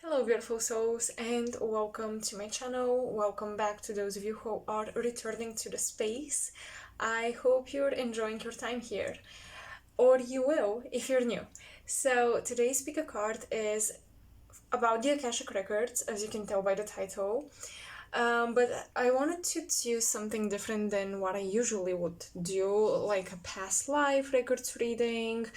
Hello beautiful souls and welcome to my channel. Welcome back to those of you who are returning to the space. I hope you're enjoying your time here, or you will if you're new. So today's pick a card is about the Akashic records, as you can tell by the title. But I wanted to do something different than what I usually would do, like a past life records reading,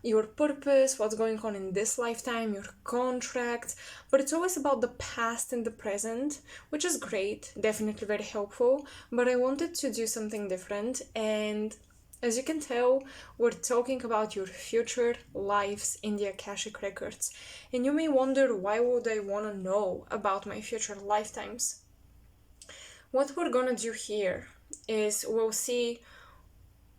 your purpose, what's going on in this lifetime, your contract, but it's always about the past and the present, which is great, definitely very helpful, but I wanted to do something different. And as you can tell, we're talking about your future lives in the Akashic records. And you may wonder, why would I want to know about my future lifetimes? What we're gonna do here is we'll see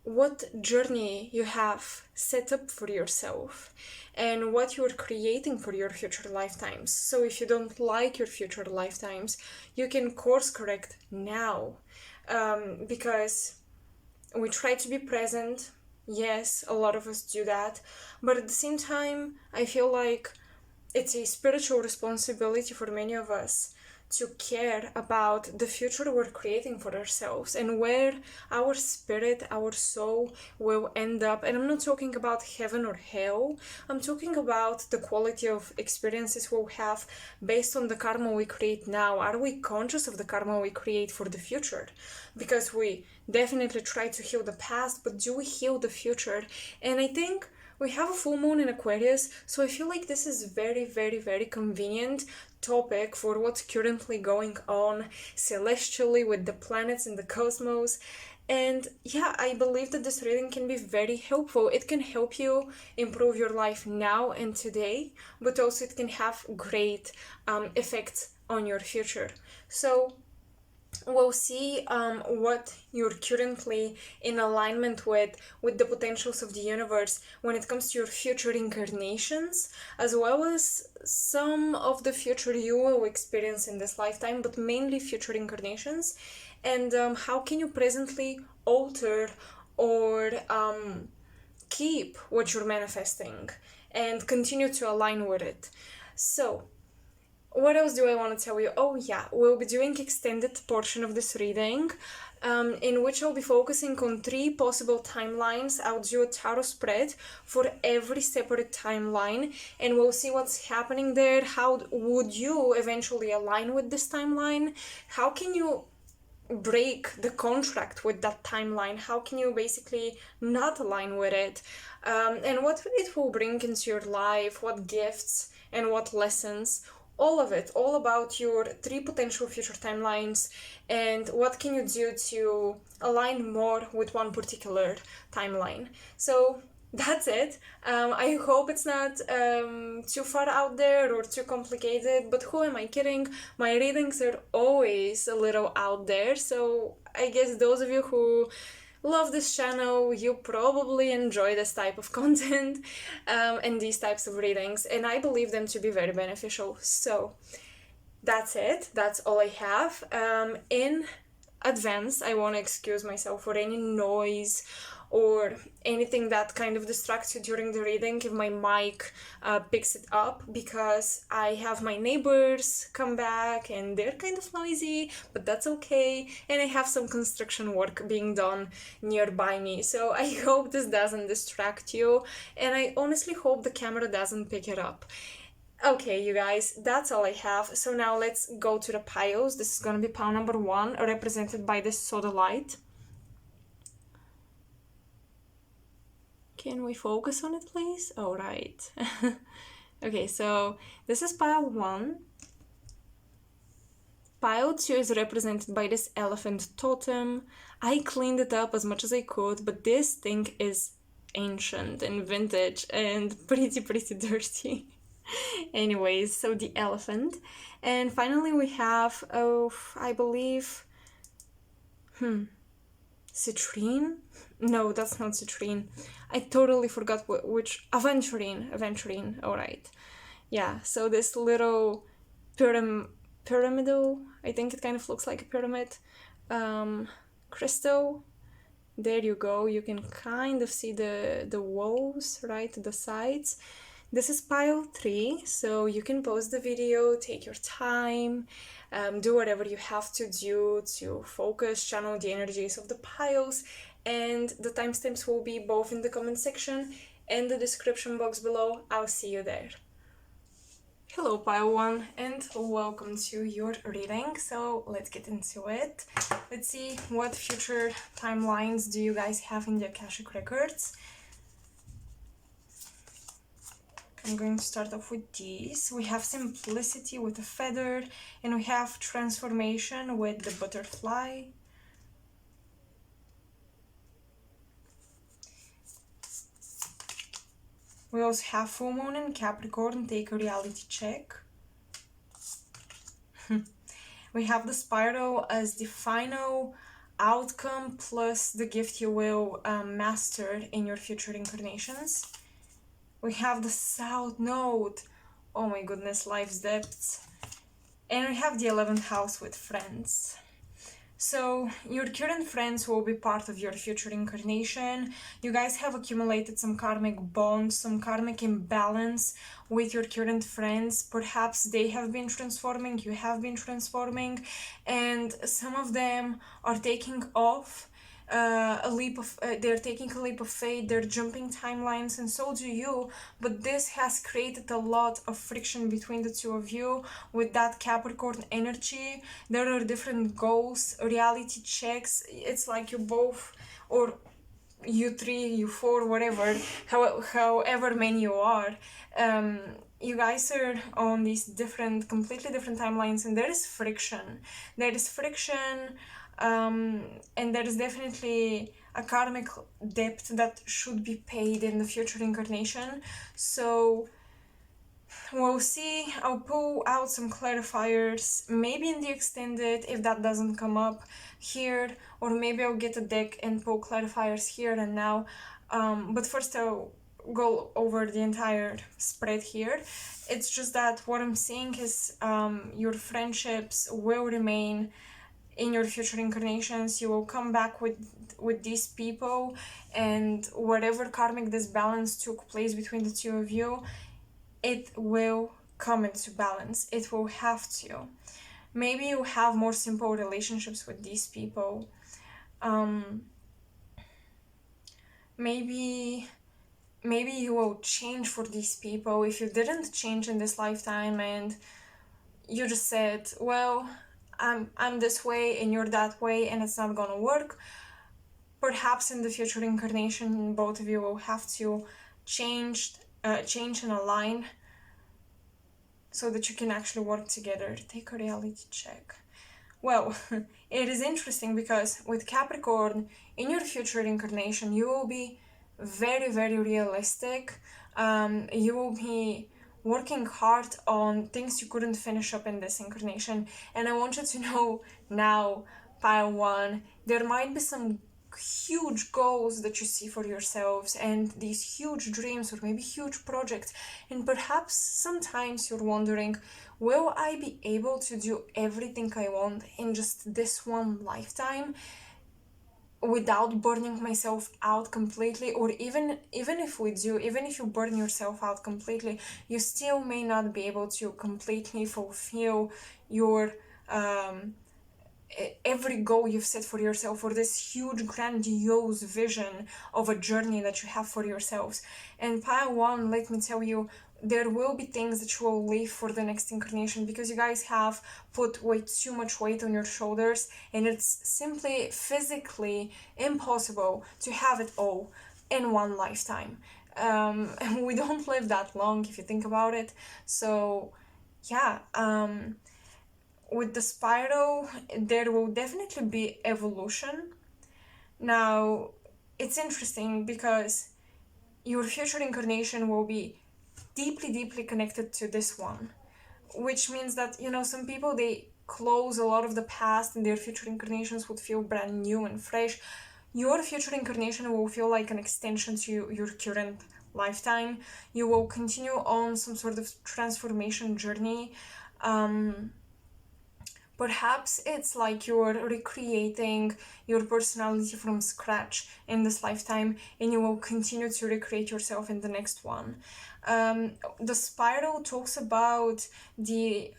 what journey you have set up for yourself and what you're creating for your future lifetimes. So if you don't like your future lifetimes, you can course correct now, because we try to be present. Yes, a lot of us do that, but at the same time, I feel like it's a spiritual responsibility for many of us to care about the future we're creating for ourselves and where our spirit, our soul will end up. And I'm not talking about heaven or hell. I'm talking about the quality of experiences we'll have based on the karma we create now. Are we conscious of the karma we create for the future? Because we definitely try to heal the past, but do we heal the future? And I think we have a full moon in Aquarius, so I feel like this is very, very, very convenient topic for what's currently going on celestially with the planets in the cosmos. And yeah, I believe that this reading can be very helpful. It can help you improve your life now and today, but also it can have great effects on your future. So we'll see what you're currently in alignment with the potentials of the universe when it comes to your future incarnations, as well as some of the future you will experience in this lifetime, but mainly future incarnations, and how can you presently alter or keep what you're manifesting and continue to align with it. So what else do I want to tell you? Oh yeah, we'll be doing extended portion of this reading, in which I'll be focusing on 3 possible timelines. I'll do a tarot spread for every separate timeline, and we'll see what's happening there. How would you eventually align with this timeline? How can you break the contract with that timeline? How can you basically not align with it? And what it will bring into your life, what gifts and what lessons, all of it, all about your 3 potential future timelines and what can you do to align more with one particular timeline. So that's it. I hope it's not too far out there or too complicated, but who am I kidding? My readings are always a little out there, so I guess those of you who love this channel, you probably enjoy this type of content and these types of readings, and I believe them to be very beneficial. So that's it. That's all I have. In advance, I want to excuse myself for any noise or anything that kind of distracts you during the reading if my mic picks it up, because I have my neighbors come back and they're kind of noisy, but that's okay, and I have some construction work being done nearby me, so I hope this doesn't distract you, and I honestly hope the camera doesn't pick it up. Okay, you guys, that's all I have. So now let's go to the piles. This is gonna be pile number 1, represented by this soda light. Can we focus on it, please? All right. Okay, so this is pile 1. Pile 2 is represented by this elephant totem. I cleaned it up as much as I could, but this thing is ancient and vintage and pretty dirty. Anyways, so the elephant. And finally we have, I believe, citrine? No, that's not citrine. I totally forgot which. Aventurine, alright. Yeah, so this little pyramidal, I think it kind of looks like a pyramid, crystal. There you go, you can kind of see the walls, right, the sides. This is pile 3, so you can pause the video, take your time, do whatever you have to do to focus, channel the energies of the piles, and the timestamps will be both in the comment section and the description box below. I'll see you there. Hello pile 1 and welcome to your reading. So let's get into it. Let's see what future timelines do you guys have in the Akashic records. I'm going to start off with these. We have simplicity with a feather, and we have transformation with the butterfly. We also have full moon in Capricorn, take a reality check. We have the spiral as the final outcome plus the gift you will master in your future incarnations. We have the South Node, oh my goodness, life's depths. And we have the 11th house with friends. So your current friends will be part of your future incarnation. You guys have accumulated some karmic bonds, some karmic imbalance with your current friends. Perhaps they have been transforming, you have been transforming, and some of them are taking off. They're taking a leap of faith, they're jumping timelines, and so do you, but this has created a lot of friction between the two of you with that Capricorn energy. There are different goals, reality checks. It's like you both, or you three, you four, whatever, however many you are, you guys are on these completely different timelines, and there is friction. And there is definitely a karmic debt that should be paid in the future incarnation. So we'll see. I'll pull out some clarifiers, maybe in the extended if that doesn't come up here, or maybe I'll get a deck and pull clarifiers here and now. But first I'll go over the entire spread here. It's just that what I'm seeing is your friendships will remain in your future incarnations. You will come back with these people, and whatever karmic disbalance took place between the two of you, it will come into balance. It will have to. Maybe you have more simple relationships with these people. Maybe you will change for these people if you didn't change in this lifetime and you just said, well, I'm this way and you're that way and it's not gonna work. Perhaps in the future incarnation both of you will have to change and align so that you can actually work together. Take a reality check. Well, it is interesting because with Capricorn, in your future incarnation, you will be very, very realistic. You will be working hard on things you couldn't finish up in this incarnation. And I want you to know now, pile 1, there might be some huge goals that you see for yourselves and these huge dreams or maybe huge projects, and perhaps sometimes you're wondering, will I be able to do everything I want in just this one lifetime without burning myself out completely? Or even if you burn yourself out completely, you still may not be able to completely fulfill your every goal you've set for yourself, or this huge grandiose vision of a journey that you have for yourselves. And pile 1, let me tell you, there will be things that you will leave for the next incarnation because you guys have put way too much weight on your shoulders, and it's simply physically impossible to have it all in one lifetime. We don't live that long if you think about it. So yeah, with the spiral, there will definitely be evolution. Now, it's interesting because your future incarnation will be deeply, deeply connected to this one, which means that, you know, some people, they close a lot of the past and their future incarnations would feel brand new and fresh. Your future incarnation will feel like an extension to your current lifetime. You will continue on some sort of transformation journey. Perhaps it's like you're recreating your personality from scratch in this lifetime, and you will continue to recreate yourself in the next one. The spiral talks about the,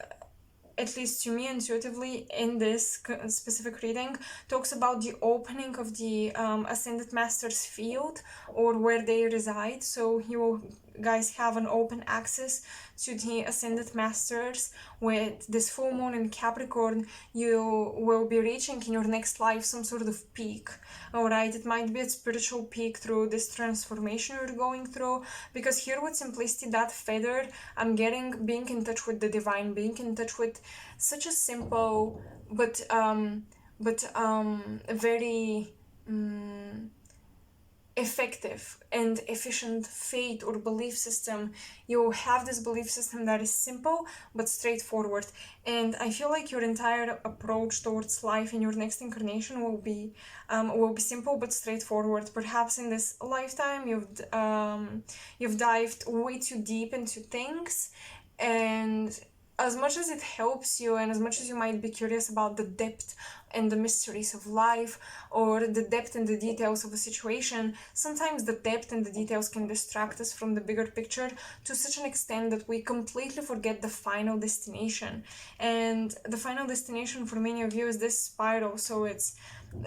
at least to me intuitively in this specific reading, talks about the opening of the ascended master's field, or where they reside. So you guys have an open access to the ascended masters. With this full moon in Capricorn, you will be reaching in your next life some sort of peak. All right, it might be a spiritual peak through this transformation you're going through, because here with simplicity, that feather, I'm getting being in touch with the divine, being in touch with such a simple but very effective and efficient faith or belief system. You have this belief system that is simple but straightforward, and I feel like your entire approach towards life in your next incarnation will be simple but straightforward. Perhaps in this lifetime you've dived way too deep into things, and as much as it helps you and as much as you might be curious about the depth and the mysteries of life, or the depth and the details of a situation, sometimes the depth and the details can distract us from the bigger picture to such an extent that we completely forget the final destination. And the final destination for many of you is this spiral. So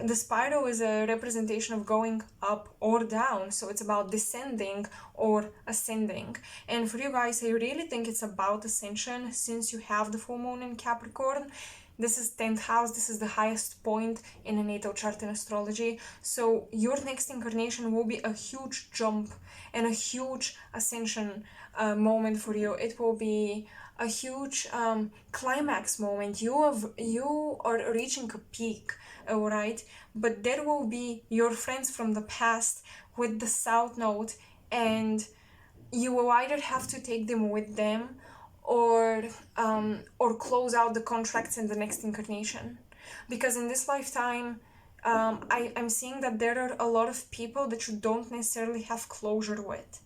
the spiral is a representation of going up or down, so it's about descending or ascending. And for you guys, I really think it's about ascension, since you have the full moon in Capricorn. This is 10th house, this is the highest point in a natal chart in astrology. So your next incarnation will be a huge jump and a huge ascension moment for you. It will be a huge climax moment. You are reaching a peak, all right? But there will be your friends from the past with the south node, and you will either have to take them with them, or close out the contracts in the next incarnation. Because in this lifetime, I'm seeing that there are a lot of people that you don't necessarily have closure with.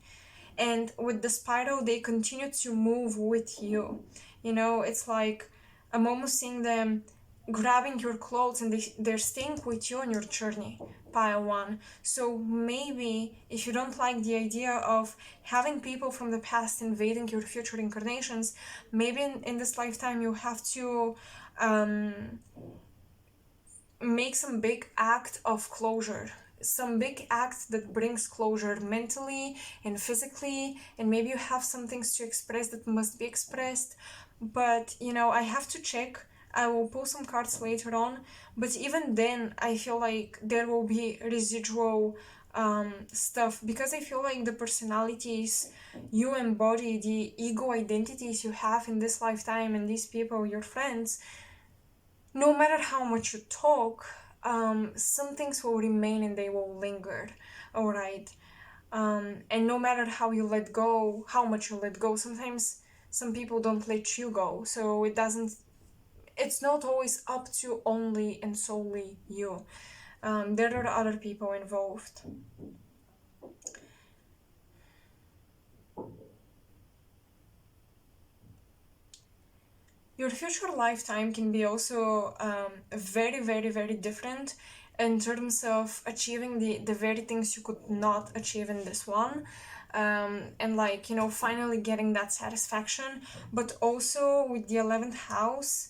And with the spiral, they continue to move with you. You know, it's like I'm almost seeing them grabbing your clothes, and they're staying with you on your journey, pile one. So maybe if you don't like the idea of having people from the past invading your future incarnations, maybe in this lifetime you have to make some big act of closure, some big act that brings closure mentally and physically, and maybe you have some things to express that must be expressed. But you know, I have to check. I will pull some cards later on, but even then I feel like there will be residual stuff, because I feel like the personalities you embody, the ego identities you have in this lifetime, and these people, your friends, no matter how much you talk, some things will remain and they will linger, all right? And no matter how you let go, how much you let go, sometimes some people don't let you go, so it's not always up to only and solely you. There are other people involved. Your future lifetime can be also very, very, very different in terms of achieving the very things you could not achieve in this one. And like, you know, finally getting that satisfaction. But also with the 11th house,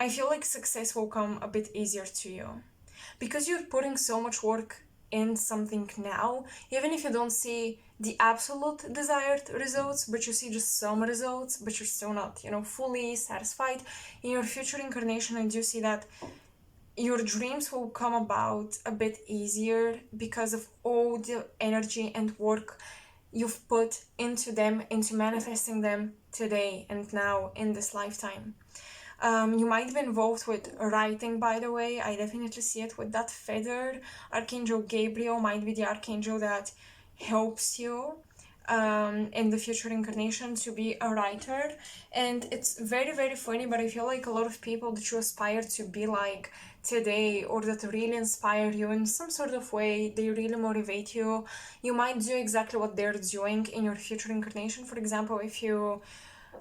I feel like success will come a bit easier to you, because you're putting so much work in something now, even if you don't see the absolute desired results, but you see just some results, but you're still not, you know, fully satisfied. In your future incarnation, I do see that your dreams will come about a bit easier because of all the energy and work you've put into them, into manifesting them today and now in this lifetime. You might be involved with writing, by the way. I definitely see it with that feather. Archangel Gabriel might be the archangel that helps you in the future incarnation to be a writer. And it's very, very funny, but I feel like a lot of people that you aspire to be like today, or that really inspire you in some sort of way, they really motivate you, you might do exactly what they're doing in your future incarnation. For example, if you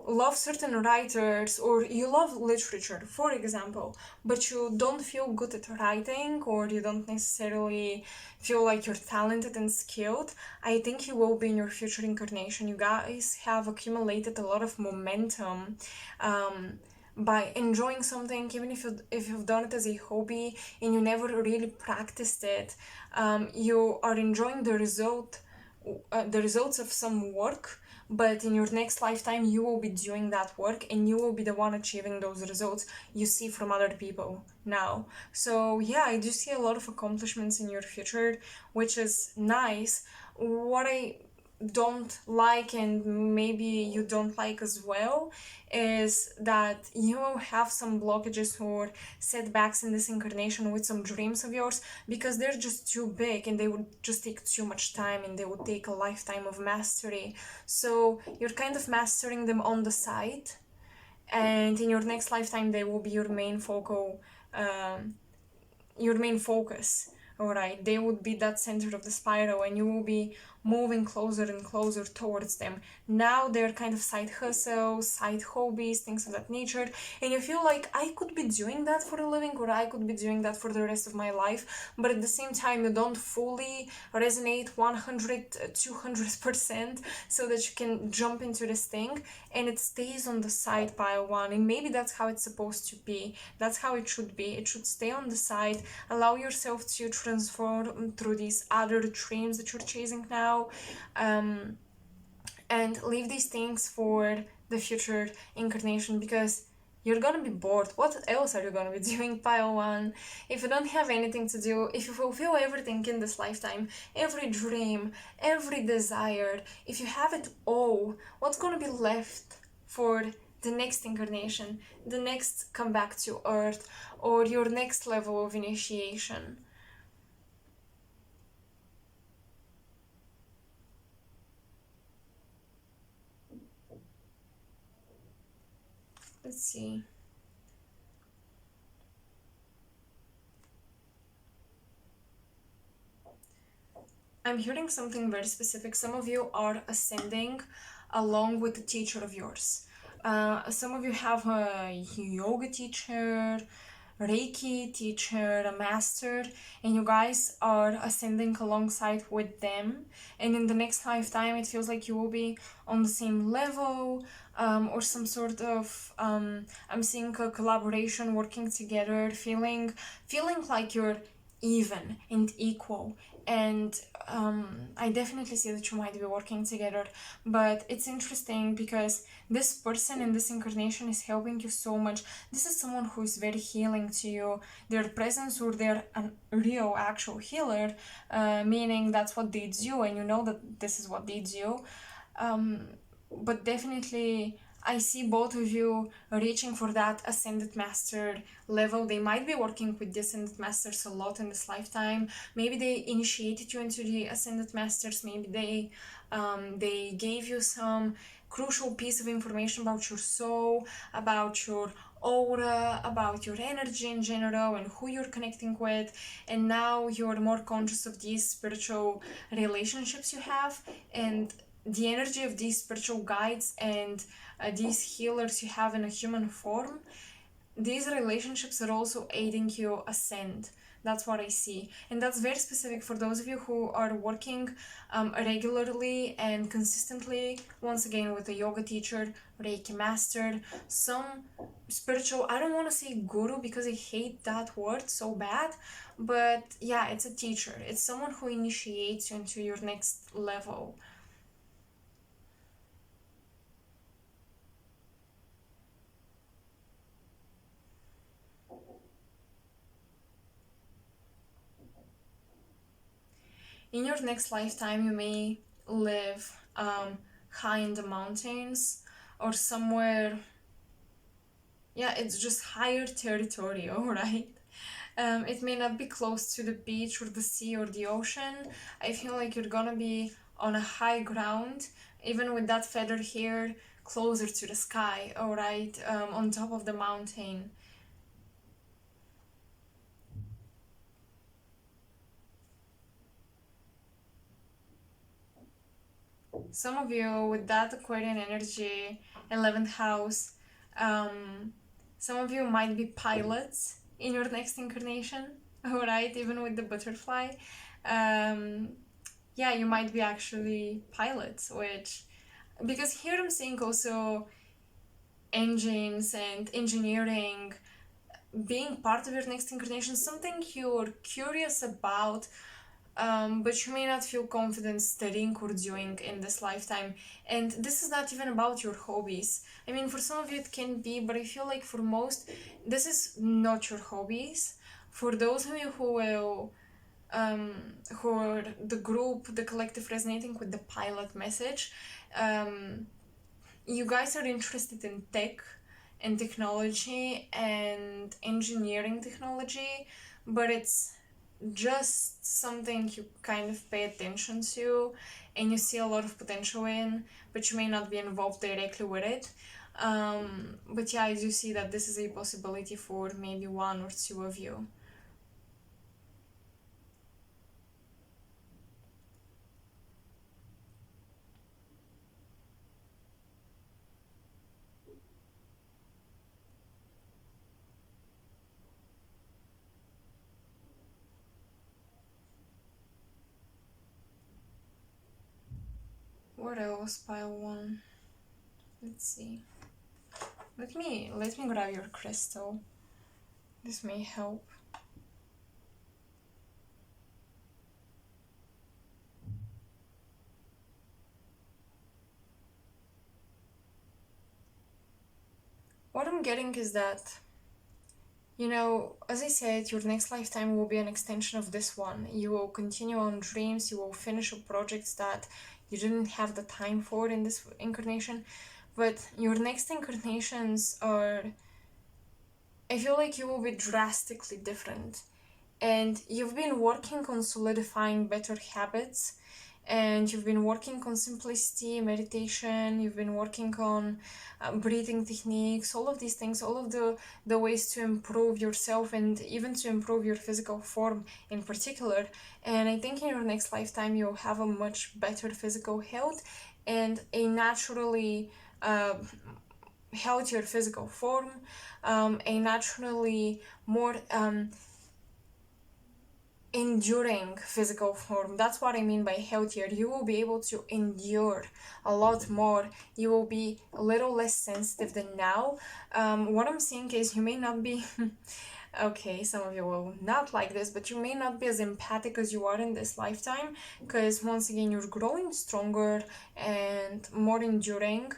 love certain writers or you love literature, for example, but you don't feel good at writing or you don't necessarily feel like you're talented and skilled, I think you will be in your future incarnation. You guys have accumulated a lot of momentum by enjoying something, even if you've done it as a hobby and you never really practiced it. You are enjoying the results of some work, but in your next lifetime you will be doing that work and you will be the one achieving those results you see from other people now. So yeah, I do see a lot of accomplishments in your future, which is nice. What I don't like, and maybe you don't like as well, is that you will have some blockages or setbacks in this incarnation with some dreams of yours, because they're just too big and they would just take too much time and they would take a lifetime of mastery. So you're kind of mastering them on the side, and in your next lifetime they will be your main focus. All right, they would be that center of the spiral and you will be moving closer and closer towards them. Now they're kind of side hustles, side hobbies, things of that nature, and you feel like I could be doing that for a living or I could be doing that for the rest of my life, but at the same time you don't fully resonate 100 200% so that you can jump into this thing, and it stays on the side pile one. And maybe that's how it's supposed to be, that's how it should be. It should stay on the side, allow yourself to transform through these other dreams that you're chasing now, and leave these things for the future incarnation, because you're gonna be bored. What else are you gonna be doing, pile one? If you don't have anything to do, if you fulfill everything in this lifetime, every dream, every desire, if you have it all, what's gonna be left for the next incarnation, the next come back to earth, or your next level of initiation? Let's see. I'm hearing something very specific. Some of you are ascending along with a teacher of yours. Some of you have a yoga teacher, Reiki teacher, a master, and you guys are ascending alongside with them. And in the next lifetime, it feels like you will be on the same level, or some sort of I'm seeing a collaboration, working together, feeling like you're even and equal. And I definitely see that you might be working together, but it's interesting because this person in this incarnation is helping you so much. This is someone who is very healing to you. Their presence, or they're a real actual healer, meaning that's what they do and you know that this is what they do. But definitely I see both of you reaching for that ascended master level. They might be working with the ascended masters a lot in this lifetime. Maybe they initiated you into the ascended masters. Maybe they gave you some crucial piece of information about your soul, about your aura, about your energy in general, and who you're connecting with. And now you're more conscious of these spiritual relationships you have, and the energy of these spiritual guides and these healers you have in a human form. These relationships are also aiding you ascend. That's what I see, and that's very specific for those of you who are working regularly and consistently, once again, with a yoga teacher, Reiki master, some spiritual, I don't want to say guru because I hate that word so bad, but yeah, it's a teacher. It's someone who initiates you into your next level. In your next lifetime, you may live high in the mountains or somewhere. Yeah, it's just higher territory, all right? It may not be close to the beach or the sea or the ocean. I feel like you're gonna be on a high ground, even with that feather here, closer to the sky, all right, on top of the mountain. some of you with that Aquarian energy, 11th house, some of you might be pilots in your next incarnation, alright, even with the butterfly. Um, yeah, you might be actually pilots, which, because here I'm seeing also engines and engineering being part of your next incarnation, something you're curious about, but you may not feel confident studying or doing in this lifetime. And this is not even about your hobbies. I mean, for some of you it can be, but I feel like for most, this is not your hobbies. For those of you who will, who are the group, the collective resonating with the pilot message, you guys are interested in tech and technology and engineering technology, but it's just something you kind of pay attention to and you see a lot of potential in, but you may not be involved directly with it. But yeah, I do see that this is a possibility for maybe one or two of you. What else, pile one? Let's see. Let me grab your crystal. This may help. What I'm getting is that, you know, as I said, your next lifetime will be an extension of this one. You will continue on dreams, you will finish up projects that you didn't have the time for in this incarnation. But your next incarnations are, I feel like you will be drastically different. And you've been working on solidifying better habits, and you've been working on simplicity, meditation, you've been working on breathing techniques, all of these things, all of the ways to improve yourself and even to improve your physical form in particular. And I think in your next lifetime you'll have a much better physical health and a naturally healthier physical form, a naturally more enduring physical form. That's what I mean by healthier. You will be able to endure a lot more. You will be a little less sensitive than now. What I'm seeing is you may not be okay, some of you will not like this, but you may not be as empathic as you are in this lifetime, because once again you're growing stronger and more enduring.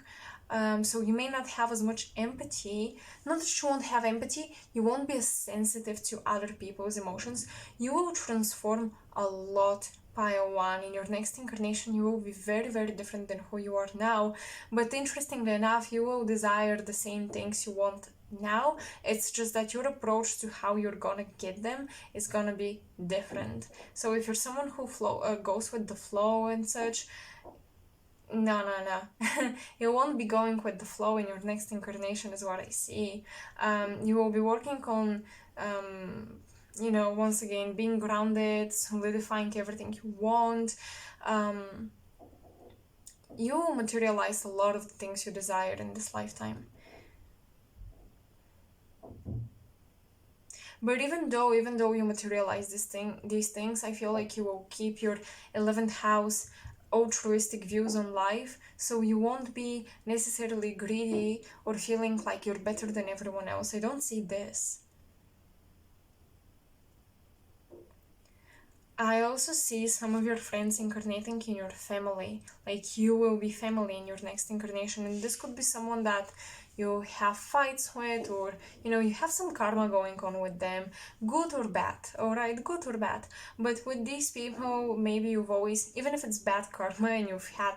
So you may not have as much empathy. Not that you won't have empathy, you won't be as sensitive to other people's emotions. You will transform a lot, pile one. In your next incarnation you will be very, very different than who you are now. But interestingly enough, you will desire the same things you want now. It's just that your approach to how you're gonna get them is gonna be different. So if you're someone who goes with the flow and such, no. You won't be going with the flow in your next incarnation, is what I see. You will be working on, you know, once again, being grounded, solidifying everything you want. You will materialize a lot of the things you desire in this lifetime. But even though you materialize these things, I feel like you will keep your 11th house altruistic views on life, so you won't be necessarily greedy or feeling like you're better than everyone else. I don't see this. I also see some of your friends incarnating in your family. Like you will be family in your next incarnation, and this could be someone that you have fights with, or you know, you have some karma going on with them, good or bad, alright, good or bad. But with these people, maybe you've always, even if it's bad karma and you've had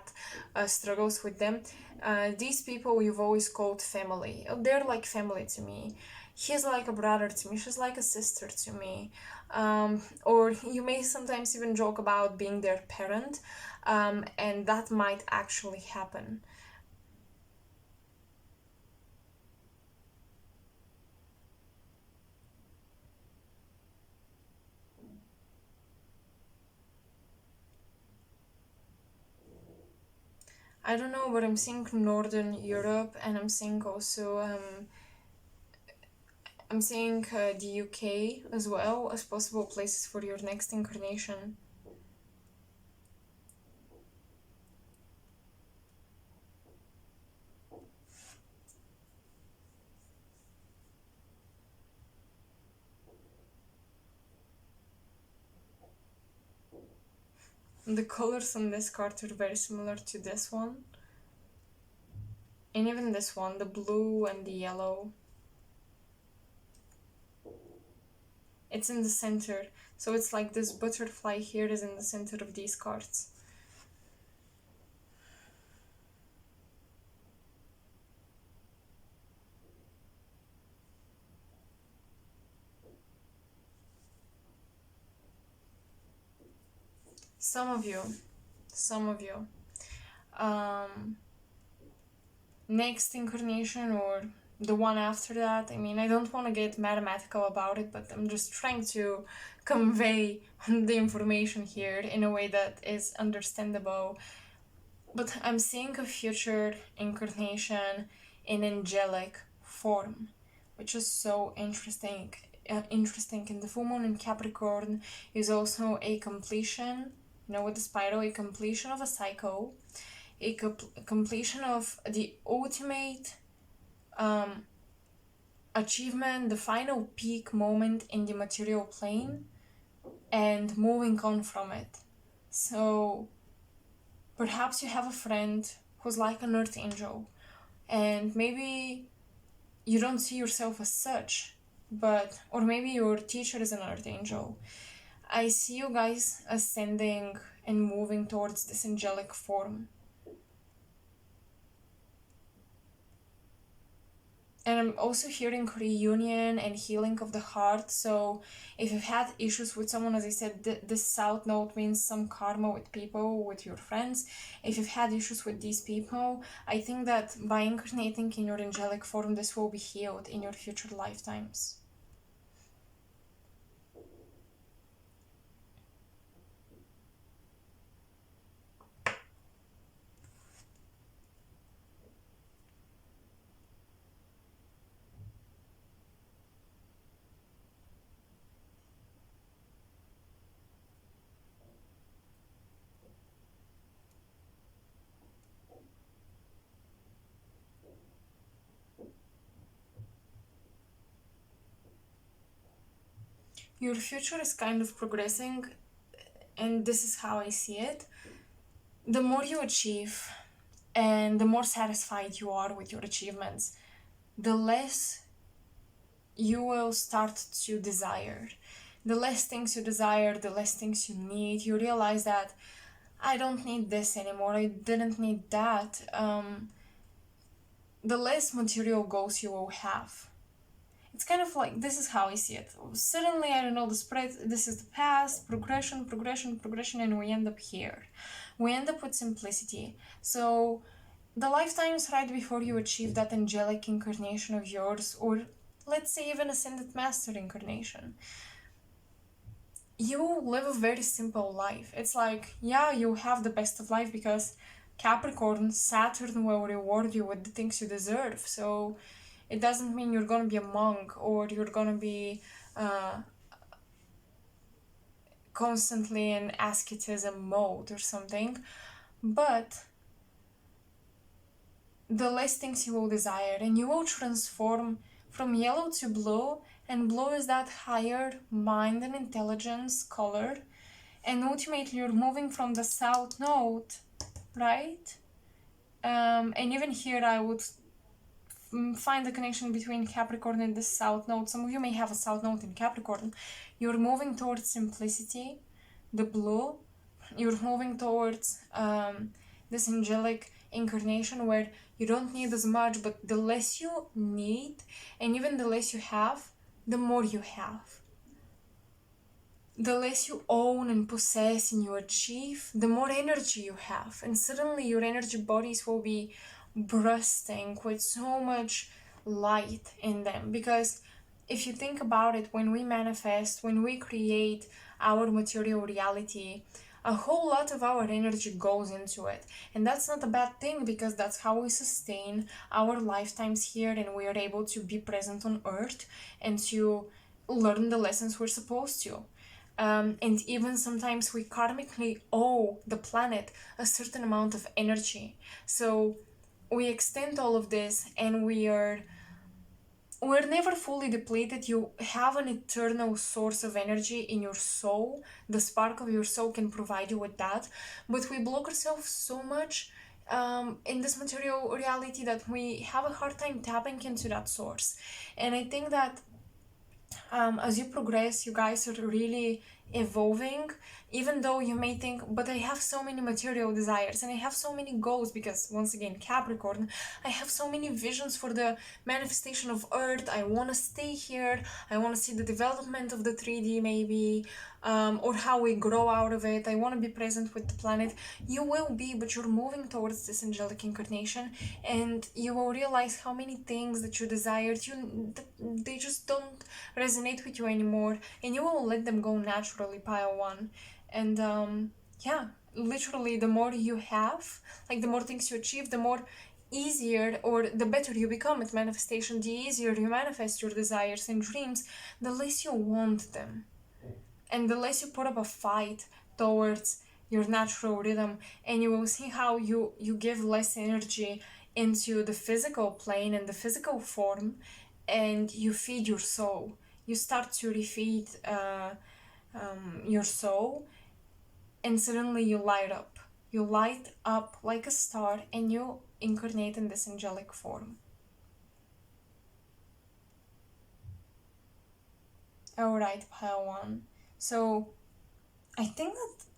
struggles with them, these people you've always called family. They're like family to me. He's like a brother to me, she's like a sister to me. Or you may sometimes even joke about being their parent, and that might actually happen. I don't know, but I'm seeing Northern Europe, and I'm seeing also I'm seeing the UK as well as possible places for your next incarnation. The colors on this card are very similar to this one. And even this one, the blue and the yellow. It's in the center. So it's like this butterfly here is in the center of these cards. Some of you. Next incarnation or the one after that. I mean, I don't want to get mathematical about it, but I'm just trying to convey the information here in a way that is understandable. But I'm seeing a future incarnation in angelic form, which is so interesting. And the full moon in Capricorn is also a completion, with the spiral, a completion of a cycle, a completion of the ultimate achievement, the final peak moment in the material plane, and moving on from it. So perhaps you have a friend who's like an earth angel, and maybe you don't see yourself as such, or maybe your teacher is an earth angel. I see you guys ascending and moving towards this angelic form. And I'm also hearing reunion and healing of the heart. So if you've had issues with someone, as I said, this south node means some karma with people, with your friends. If you've had issues with these people, I think that by incarnating in your angelic form, this will be healed in your future lifetimes. Your future is kind of progressing, and this is how I see it. The more you achieve and the more satisfied you are with your achievements, the less you will start to desire. The less things you desire, the less things you need. You realize that I don't need this anymore, I didn't need that. The less material goals you will have. It's kind of like, this is how I see it. Suddenly, I don't know, this is the past, progression, and we end up here. We end up with simplicity. So the lifetimes right before you achieve that angelic incarnation of yours, or let's say even ascended master incarnation, you live a very simple life. It's like, yeah, you have the best of life because Capricorn, Saturn will reward you with the things you deserve. So it doesn't mean you're gonna be a monk or you're gonna be constantly in asceticism mode or something, but the less things you will desire, and you will transform from yellow to blue, and blue is that higher mind and intelligence color, and ultimately you're moving from the south node, right? And even here I would find the connection between Capricorn and the south node. Some of you may have a south node in Capricorn. You're moving towards simplicity, the blue. You're moving towards this angelic incarnation where you don't need as much, but the less you need, and even the less you have, the more you have. The less you own and possess and you achieve, the more energy you have. And suddenly your energy bodies will be bursting with so much light in them. Because if you think about it, when we manifest, when we create our material reality, a whole lot of our energy goes into it. And that's not a bad thing, because that's how we sustain our lifetimes here, and we are able to be present on Earth and to learn the lessons we're supposed to. And even sometimes we karmically owe the planet a certain amount of energy. So we extend all of this, and we're never fully depleted. You have an eternal source of energy in your soul. The spark of your soul can provide you with that. But we block ourselves so much in this material reality that we have a hard time tapping into that source. And I think that as you progress, you guys are really evolving, even though you may think, but I have so many material desires and I have so many goals, because once again, Capricorn, I have so many visions for the manifestation of Earth. I want to stay here, I want to see the development of the 3D maybe, or how we grow out of it. I want to be present with the planet. You will be, but you're moving towards this angelic incarnation, and you will realize how many things that you desired, they just don't resonate with you anymore, and you will let them go naturally, pile one. And yeah, literally, the more you have, like the more things you achieve, the more easier or the better you become at manifestation. The easier you manifest your desires and dreams, the less you want them, and the less you put up a fight towards your natural rhythm. And you will see how you give less energy into the physical plane and the physical form, and you feed your soul. You start to refeed your soul, and suddenly you light up. You light up like a star, and you incarnate in this angelic form. Alright, pile one. So I think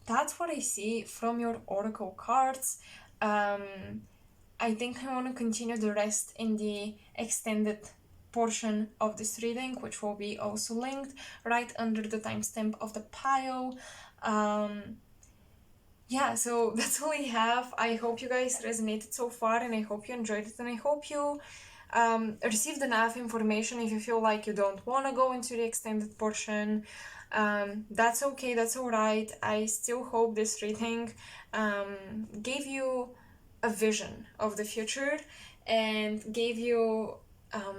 that's what I see from your oracle cards. I think I want to continue the rest in the extended portion of this reading, which will be also linked right under the timestamp of the pile. Yeah, so that's all I have. I hope you guys resonated so far, and I hope you enjoyed it, and I hope you received enough information. If you feel like you don't want to go into the extended portion, that's okay, that's alright. I still hope this reading gave you a vision of the future and gave you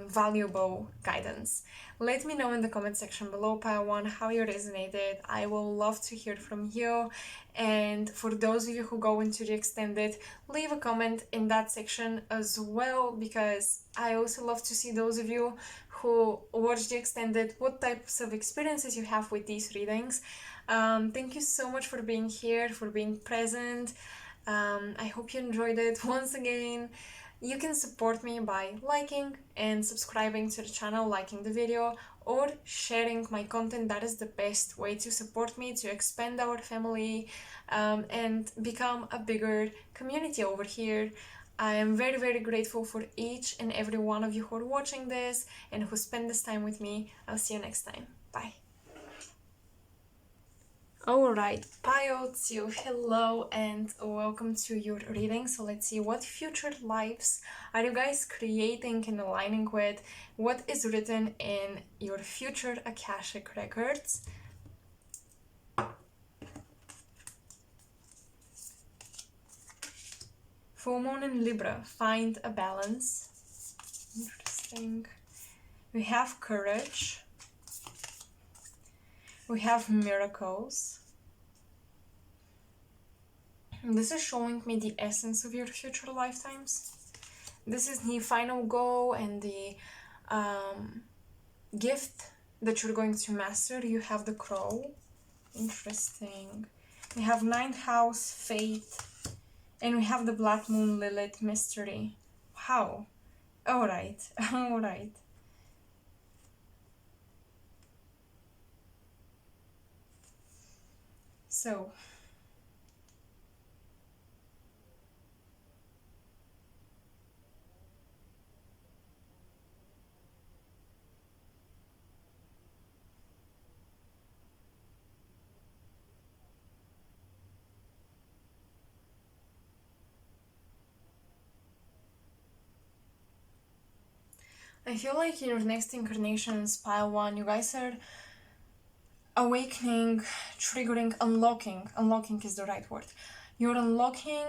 valuable guidance. Let me know in the comment section below, pile one, how you resonated. I will love to hear from you. And for those of you who go into the extended, leave a comment in that section as well, because I also love to see those of you who watch the extended, what types of experiences you have with these readings. Thank you so much for being here, for being present. I hope you enjoyed it. Once again, you can support me by liking and subscribing to the channel, liking the video, or sharing my content. That is the best way to support me, to expand our family, and become a bigger community over here. I am very, very grateful for each and every one of you who are watching this and who spend this time with me. I'll see you next time. Bye. Alright, Pio, hello and welcome to your reading. So let's see, what future lives are you guys creating and aligning with? What is written in your future Akashic records? Full moon in Libra, find a balance. Interesting. We have courage. We have miracles. This is showing me the essence of your future lifetimes. This is the final goal and the gift that you're going to master. You have the crow. Interesting. We have ninth house, fate. And we have the black moon, Lilith, mystery. Wow. Alright. Alright. So, I feel like in your next incarnations, pile one, you guys are awakening, triggering, unlocking is the right word. You're unlocking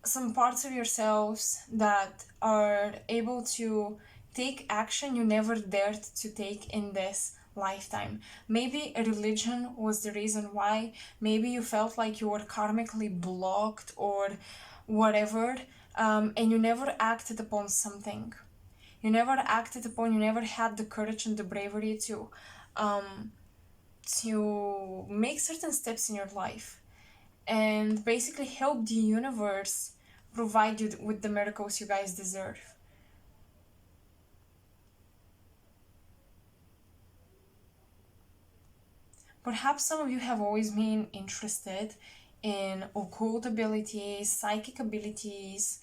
some parts of yourselves that are able to take action you never dared to take in this lifetime. Maybe a religion was the reason why. Maybe you felt like you were karmically blocked or whatever, and you never acted upon something. You never had the courage and the bravery to make certain steps in your life and basically help the universe provide you with the miracles you guys deserve. Perhaps some of you have always been interested in occult abilities, psychic abilities,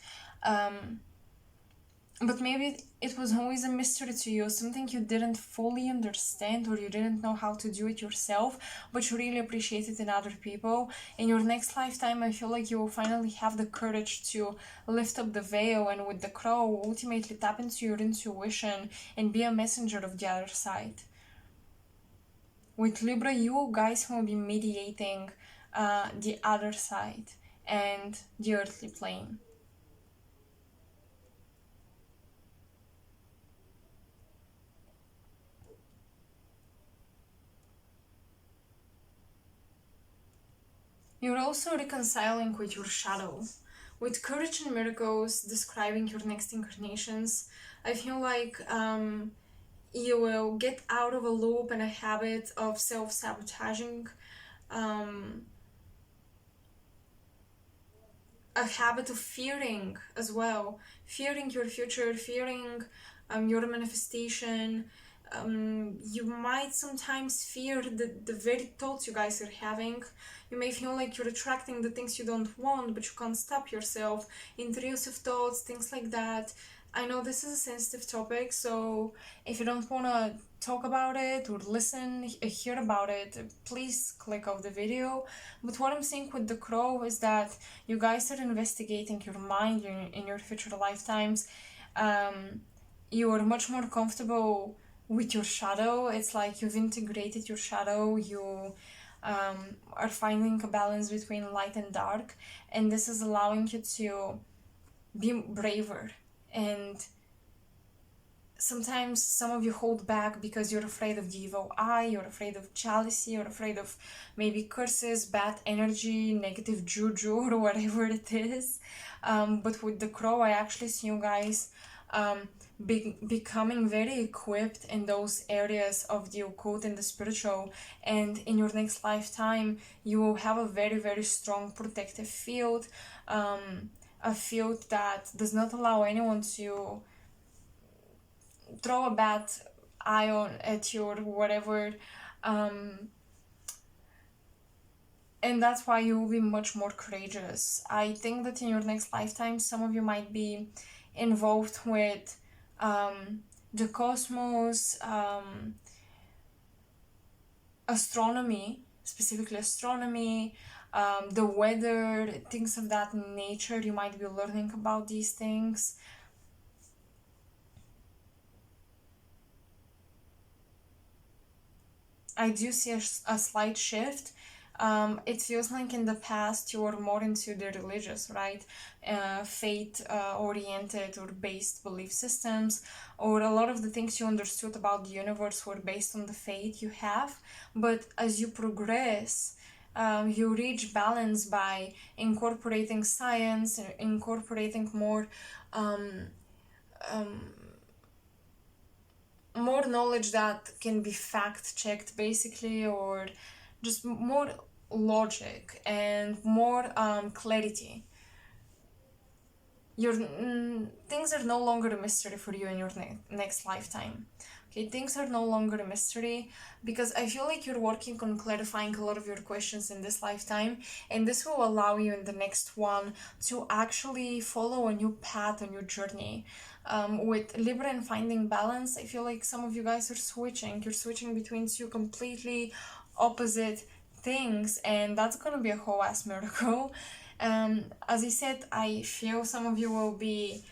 but maybe it was always a mystery to you, something you didn't fully understand or you didn't know how to do it yourself, but you really appreciate it in other people. In your next lifetime, I feel like you will finally have the courage to lift up the veil and with the crow ultimately tap into your intuition and be a messenger of the other side. With Libra, you guys will be mediating the other side and the earthly plane. You're also reconciling with your shadow. With courage and miracles, describing your next incarnations, I feel like you will get out of a loop and a habit of self-sabotaging, a habit of fearing as well, fearing your future, fearing your manifestation. You might sometimes fear the very thoughts you guys are having. You may feel like you're attracting the things you don't want, but you can't stop yourself. Intrusive thoughts, things like that. I know this is a sensitive topic, so if you don't want to talk about it or listen, hear about it, please click off the video. But what I'm saying with the crow is that you guys are investigating your mind in your future lifetimes. You are much more comfortable with your shadow. It's like you've integrated your shadow. You are finding a balance between light and dark, and this is allowing you to be braver. And sometimes some of you hold back because you're afraid of the evil eye, you're afraid of jealousy, you're afraid of maybe curses, bad energy, negative juju, or whatever it is. But with the crow, I actually see you guys becoming very equipped in those areas of the occult and the spiritual, and in your next lifetime you will have a very, very strong protective field, a field that does not allow anyone to throw a bad eye on at you or whatever, and that's why you will be much more courageous. I think that in your next lifetime some of you might be involved with the cosmos, astronomy, specifically astronomy, the weather, things of that nature. You might be learning about these things. I do see a slight shift. It feels like in the past you were more into the religious, right? Faith oriented or based belief systems, or a lot of the things you understood about the universe were based on the faith you have. But as you progress, you reach balance by incorporating science, incorporating more more knowledge that can be fact checked, basically, or just more logic and more clarity. Your things are no longer a mystery for you in your next lifetime. Okay, things are no longer a mystery because I feel like you're working on clarifying a lot of your questions in this lifetime, and this will allow you in the next one to actually follow a new path, a new journey. With Libra and finding balance, I feel like some of you guys are switching. You're switching between two completely opposite things, and that's gonna be a whole ass miracle. As I said, I feel some of you will be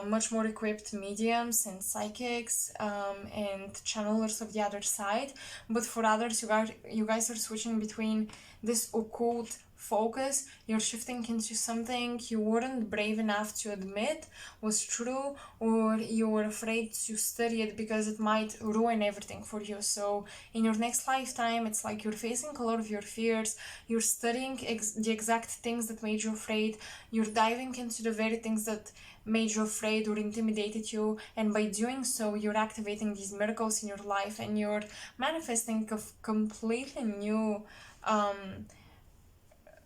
much more equipped mediums and psychics, and channelers of the other side. But for others, you guys are switching between this occult focus. You're shifting into something you weren't brave enough to admit was true, or you were afraid to study it because it might ruin everything for you. So in your next lifetime, it's like you're facing a lot of your fears. You're studying the exact things that made you afraid. You're diving into the very things that made you afraid or intimidated you, and by doing so, you're activating these miracles in your life, and you're manifesting a completely new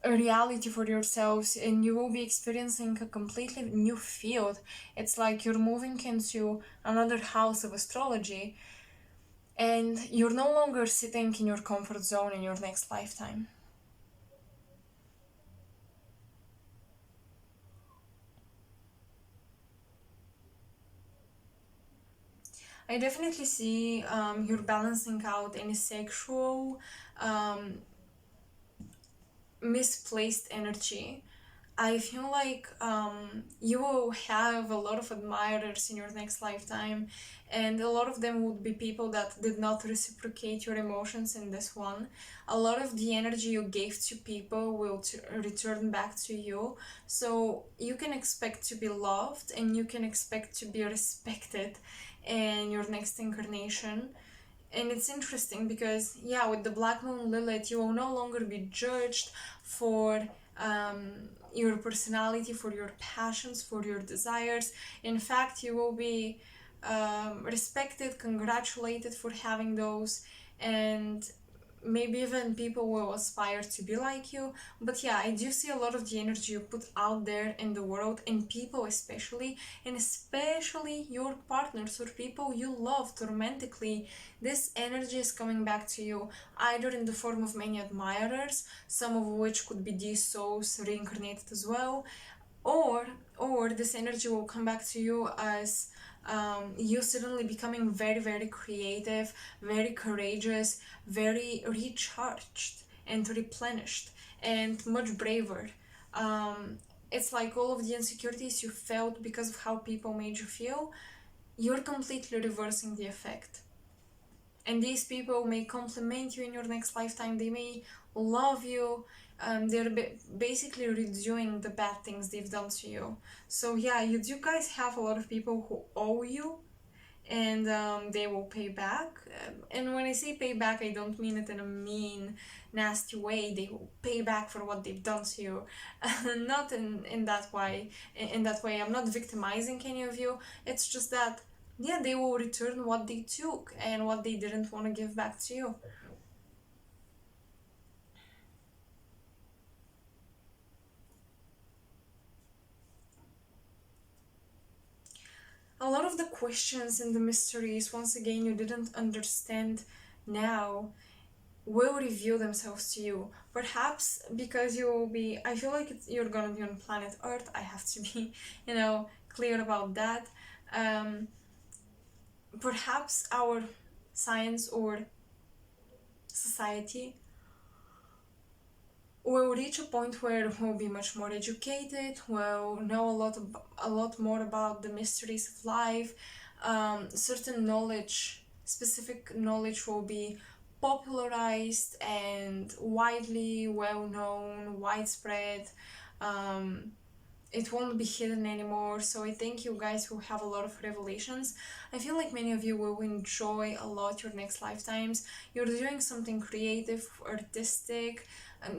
a reality for yourselves, and you will be experiencing a completely new field. It's like you're moving into another house of astrology, and you're no longer sitting in your comfort zone in your next lifetime. I definitely see you're balancing out any sexual misplaced energy. I feel like you will have a lot of admirers in your next lifetime, and a lot of them would be people that did not reciprocate your emotions in this one. A lot of the energy you gave to people will return back to you. So you can expect to be loved, and you can expect to be respected in your next incarnation. And it's interesting because, yeah, with the Black Moon Lilith, you will no longer be judged for your personality, for your passions, for your desires. In fact, you will be respected, congratulated for having those, and maybe even people will aspire to be like you. But yeah, I do see a lot of the energy you put out there in the world, in people especially, and especially your partners or people you loved romantically. This energy is coming back to you either in the form of many admirers, some of which could be these souls reincarnated as well, or this energy will come back to you as you suddenly becoming very, very creative, very courageous, very recharged and replenished, and much braver. It's like all of the insecurities you felt because of how people made you feel, you're completely reversing the effect. And these people may compliment you in your next lifetime, they may love you. They're basically redoing the bad things they've done to you. So yeah, you do guys have a lot of people who owe you, and they will pay back. And when I say pay back, I don't mean it in a mean, nasty way. They will pay back for what they've done to you. Not in that way. In that way, I'm not victimizing any of you. It's just that, yeah, they will return what they took and what they didn't want to give back to you. A lot of the questions and the mysteries, once again, you didn't understand now, will reveal themselves to you. Perhaps because you will be, I feel like you're gonna be on planet Earth. I have to be, clear about that. Um, Perhaps our science or society will reach a point where we'll be much more educated, we'll know a lot more about the mysteries of life. Certain knowledge, specific knowledge, will be popularized and widely well known, widespread. Um, it won't be hidden anymore. So I think you guys will have a lot of revelations. I feel like many of you will enjoy a lot your next lifetimes. You're doing something creative, artistic,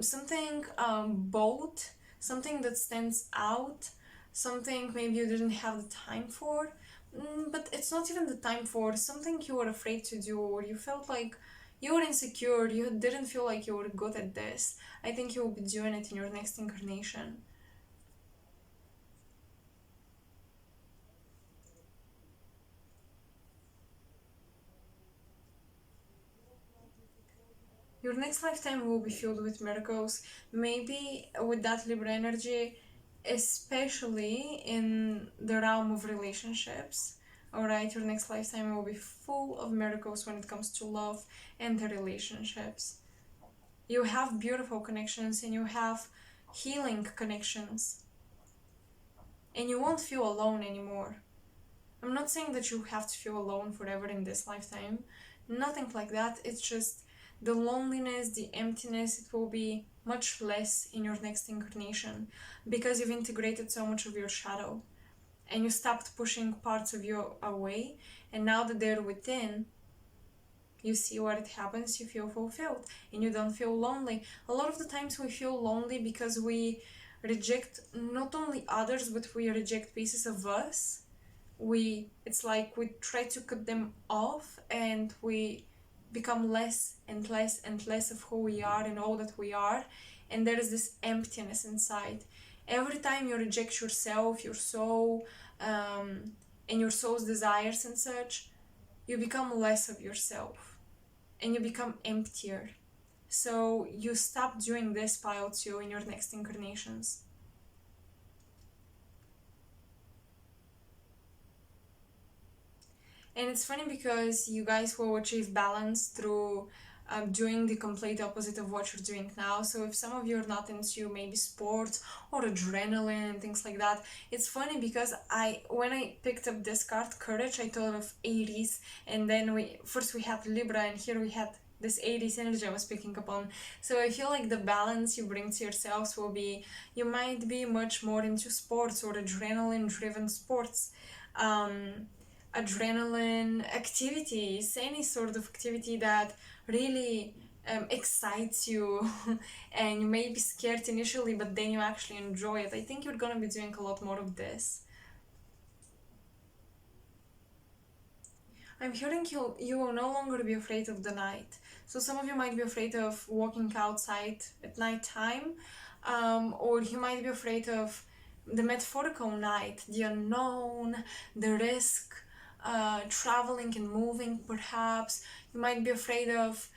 something bold, something that stands out, something maybe you didn't have the time for. But it's not even the time for something you were afraid to do, or you felt like you were insecure, you didn't feel like you were good at this. I think you will be doing it in your next incarnation. Your next lifetime will be filled with miracles, maybe with that Libra energy, especially in the realm of relationships. Alright, your next lifetime will be full of miracles when it comes to love and the relationships. You have beautiful connections and you have healing connections. and you won't feel alone anymore. I'm not saying that you have to feel alone forever in this lifetime, nothing like that. It's just the loneliness, the emptiness, it will be much less in your next incarnation because you've integrated so much of your shadow and you stopped pushing parts of you away, and now that they're within, you see what it happens, you feel fulfilled and you don't feel lonely. A lot of the times we feel lonely because we reject not only others, but we reject pieces of us. It's like we try to cut them off and we become less and less and less of who we are and all that we are, and there is this emptiness inside. Every time you reject yourself, your soul, and your soul's desires and such, you become less of yourself and you become emptier. So you stop doing this, pile 2, in your next incarnations. And it's funny because you guys will achieve balance through doing the complete opposite of what you're doing now. So if some of you are not into maybe sports or adrenaline and things like that, it's funny because when I picked up this card, Courage, I thought of Aries, and then we had Libra, and here we had this Aries energy I was picking up on. So I feel like the balance you bring to yourselves will be, you might be much more into sports or adrenaline driven sports. Adrenaline activities, any sort of activity that really excites you and you may be scared initially, but then you actually enjoy it. I think you're gonna be doing a lot more of this. I'm hearing you will no longer be afraid of the night. So some of you might be afraid of walking outside at night time, or you might be afraid of the metaphorical night, the unknown, the risk, traveling and moving perhaps. You might be afraid of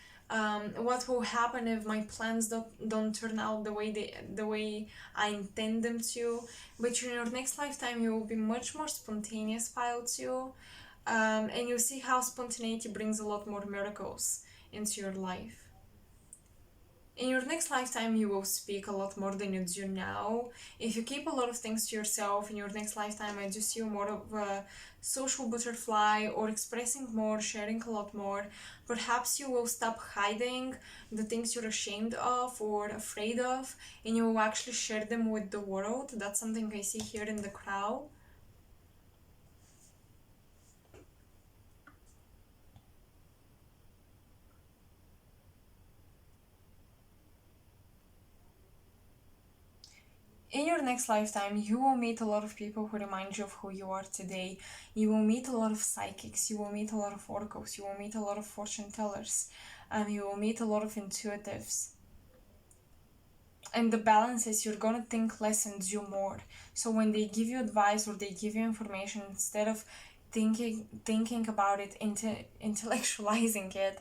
what will happen if my plans don't turn out the way I intend them to. But in your next lifetime you will be much more spontaneous, pile 2, and you'll see how spontaneity brings a lot more miracles into your life. In your next lifetime you will speak a lot more than you do now. If you keep a lot of things to yourself, in your next lifetime I do see you more of a social butterfly, or expressing more, sharing a lot more. Perhaps you will stop hiding the things you're ashamed of or afraid of, and you will actually share them with the world. That's something I see here in the crowd. In your next lifetime, you will meet a lot of people who remind you of who you are today. You will meet a lot of psychics, you will meet a lot of oracles, you will meet a lot of fortune tellers, you will meet a lot of intuitives. And the balance is you're gonna think less and do more. So when they give you advice or they give you information, instead of thinking about it, intellectualizing it,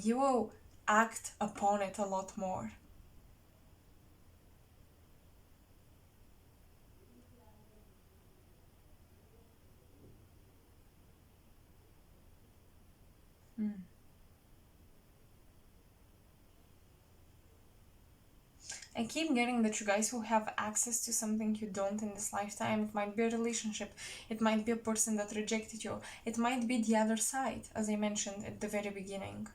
you will act upon it a lot more. I keep getting that you guys will have access to something you don't in this lifetime. It might be a relationship, it might be a person that rejected you, it might be the other side, as I mentioned at the very beginning.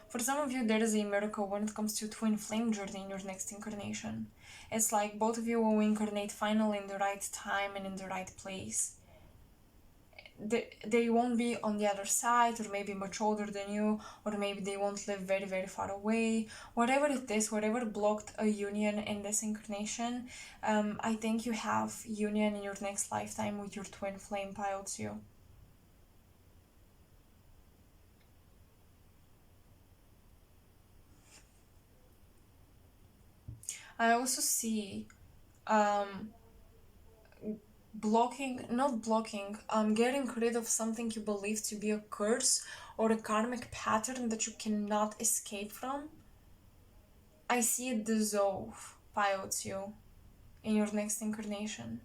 For some of you, there is a miracle when it comes to twin flame journey in your next incarnation. It's like both of you will incarnate finally in the right time and in the right place. They won't be on the other side, or maybe much older than you, or maybe they won't live very, very far away. Whatever it is, whatever blocked a union in this incarnation, I think you have union in your next lifetime with your twin flame, pile 2. I also see getting rid of something you believe to be a curse or a karmic pattern that you cannot escape from. I see it dissolve, pile 2, in your next incarnation.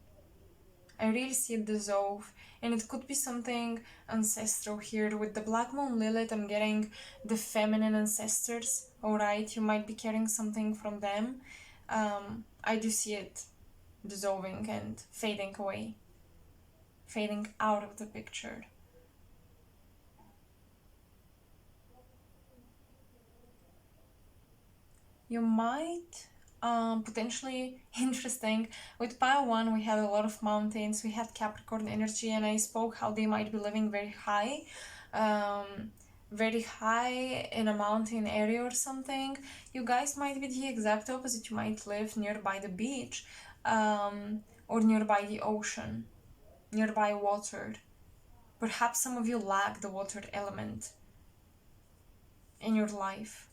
I really see it dissolve, and it could be something ancestral here. With the Black Moon Lilith, I'm getting the feminine ancestors, alright? You might be carrying something from them. I do see it dissolving and fading away, fading out of the picture. You might potentially interesting with pile 1 we had a lot of mountains, we had Capricorn energy, and I spoke how they might be living very high in a mountain area or something. You guys might be the exact opposite. You might live nearby the beach, or nearby the ocean, nearby water. Perhaps some of you lack the water element in your life.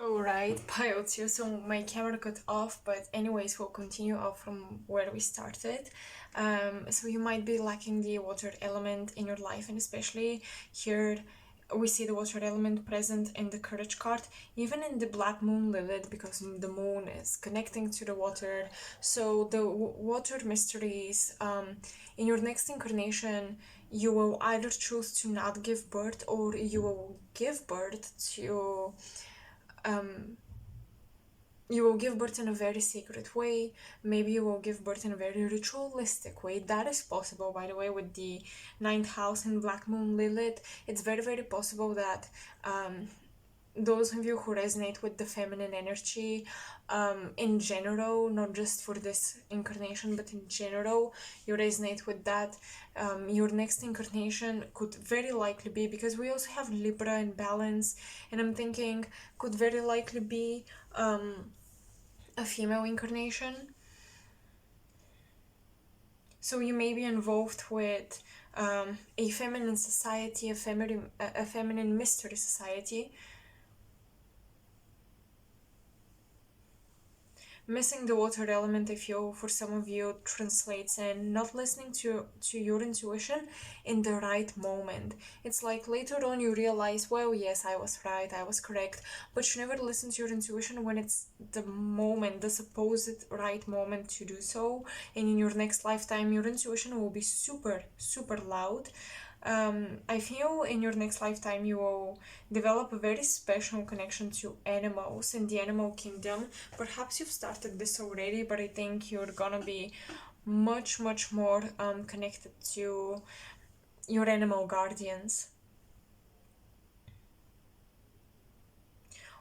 Alright, pile 2, so my camera cut off, but anyways, we'll continue off from where we started. So you might be lacking the water element in your life, and especially here we see the water element present in the Courage card, even in the Black Moon Lilith, because the moon is connecting to the water. So the water mysteries, in your next incarnation, you will either choose to not give birth, or you will give birth to you will give birth in a very sacred way. Maybe you will give birth in a very ritualistic way. That is possible, by the way, with the 9th house in Black Moon Lilith. It's very, very possible that those of you who resonate with the feminine energy, in general, not just for this incarnation, but in general, you resonate with that. Your next incarnation could very likely be, because we also have Libra in balance, and I'm thinking could very likely be a female incarnation. So you may be involved with a feminine society, a feminine mystery society. Missing the water element, I feel, for some of you translates in not listening to your intuition in the right moment. It's like later on you realize, well, yes, I was right, I was correct, but you never listen to your intuition when it's the moment, the supposed right moment to do so. And in your next lifetime, your intuition will be super, super loud. I feel in your next lifetime you will develop a very special connection to animals in the animal kingdom. Perhaps you've started this already, but I think you're gonna be much, much more connected to your animal guardians.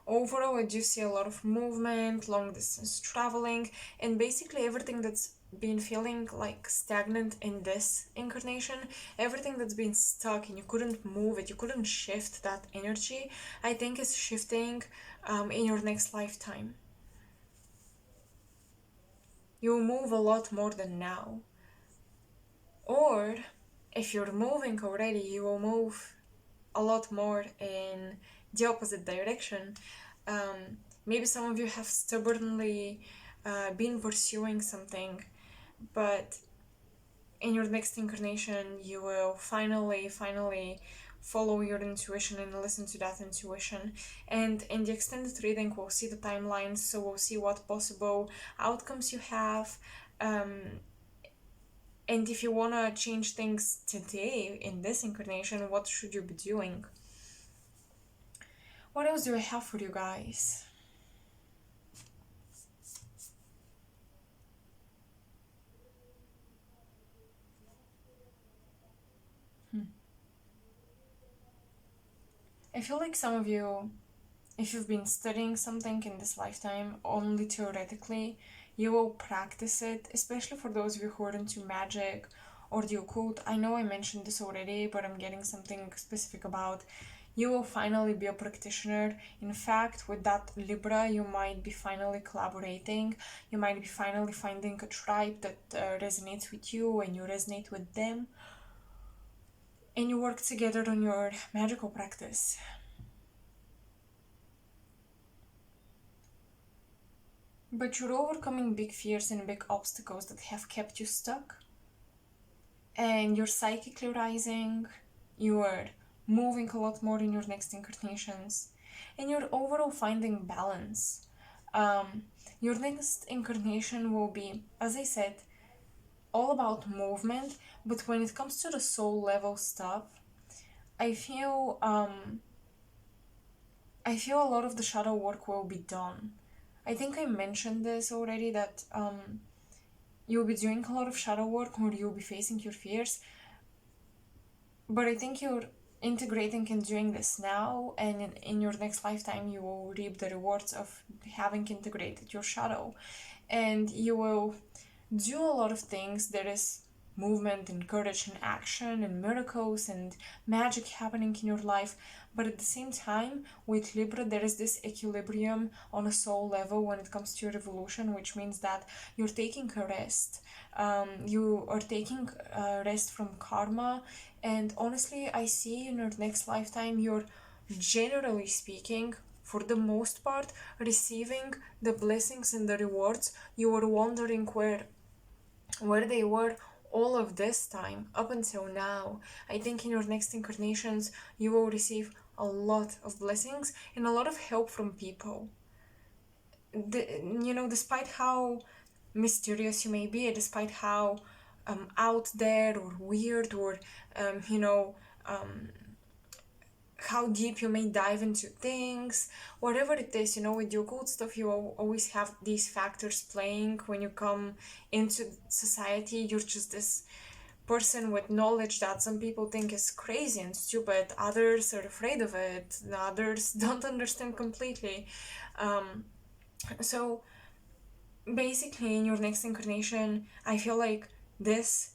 Overall, I do see a lot of movement, long distance traveling, and basically everything that's been feeling like stagnant in this incarnation, everything that's been stuck and you couldn't move it, you couldn't shift that energy, I think is shifting in your next lifetime. You'll move a lot more than now. Or if you're moving already, you will move a lot more in the opposite direction. Maybe some of you have stubbornly been pursuing something, but in your next incarnation you will finally follow your intuition and listen to that intuition. And in the extended reading we'll see the timelines, so we'll see what possible outcomes you have, and if you want to change things today in this incarnation, what should you be doing? What else do I have for you guys? I feel like some of you, if you've been studying something in this lifetime only theoretically, you will practice it, especially for those of you who are into magic or the occult. I know I mentioned this already, but I'm getting something specific about. You will finally be a practitioner. In fact, with that Libra, you might be finally collaborating. You might be finally finding a tribe that resonates with you and you resonate with them. And you work together on your magical practice. but you're overcoming big fears and big obstacles that have kept you stuck. And you're psychically rising, you're moving a lot more in your next incarnations, and you're overall finding balance. Um, your next incarnation will be, as I said, all about movement, but when it comes to the soul level stuff, I feel I feel a lot of the shadow work will be done. I think I mentioned this already, that you'll be doing a lot of shadow work or you'll be facing your fears, but I think you're integrating and doing this now, and in your next lifetime you will reap the rewards of having integrated your shadow, and you will do a lot of things. There is movement and courage and action and miracles and magic happening in your life, but at the same time with Libra there is this equilibrium on a soul level when it comes to your evolution, which means that you're taking a rest. You are taking a rest from karma, and honestly I see in your next lifetime you're, generally speaking, for the most part, receiving the blessings and the rewards you were wondering where they were all of this time up until now. I think in your next incarnations you will receive a lot of blessings and a lot of help from people. Despite how mysterious you may be, despite how out there or weird or um, you know um, how deep you may dive into things, whatever it is, with your good stuff, you always have these factors playing. When you come into society, you're just this person with knowledge that some people think is crazy and stupid, others are afraid of it, others don't understand completely. So basically, in your next incarnation, I feel like this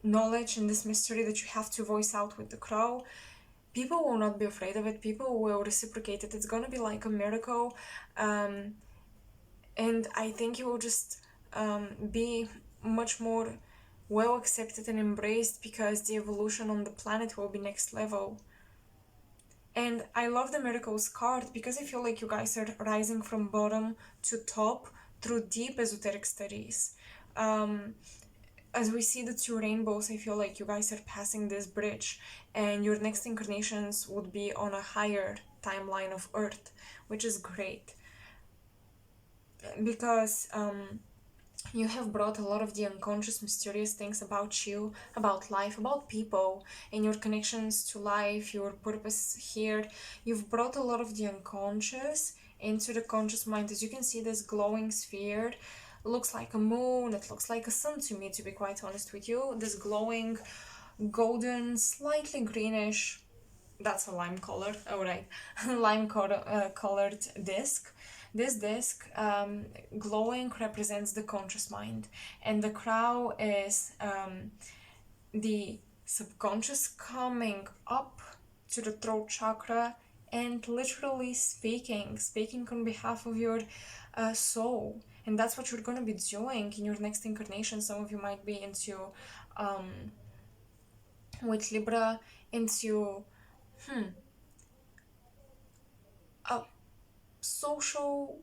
knowledge and this mystery that you have to voice out with the crow, people will not be afraid of it, people will reciprocate it. It's gonna be like a miracle. And I think you will just be much more well accepted and embraced, because the evolution on the planet will be next level. And I love the miracles card because I feel like you guys are rising from bottom to top through deep esoteric studies. As we see the two rainbows, I feel like you guys are passing this bridge, and your next incarnations would be on a higher timeline of Earth, which is great because you have brought a lot of the unconscious, mysterious things about you, about life, about people, and your connections to life, your purpose here. You've brought a lot of the unconscious into the conscious mind. As you can see, this glowing sphere looks like a moon, it looks like a sun to me, to be quite honest with you. This glowing golden, slightly greenish, that's a lime color, all right, colored disc. This disc, glowing, represents the conscious mind, and the crow is the subconscious coming up to the throat chakra and literally speaking on behalf of your soul. And that's what you're going to be doing in your next incarnation. Some of you might be into with Libra, into a social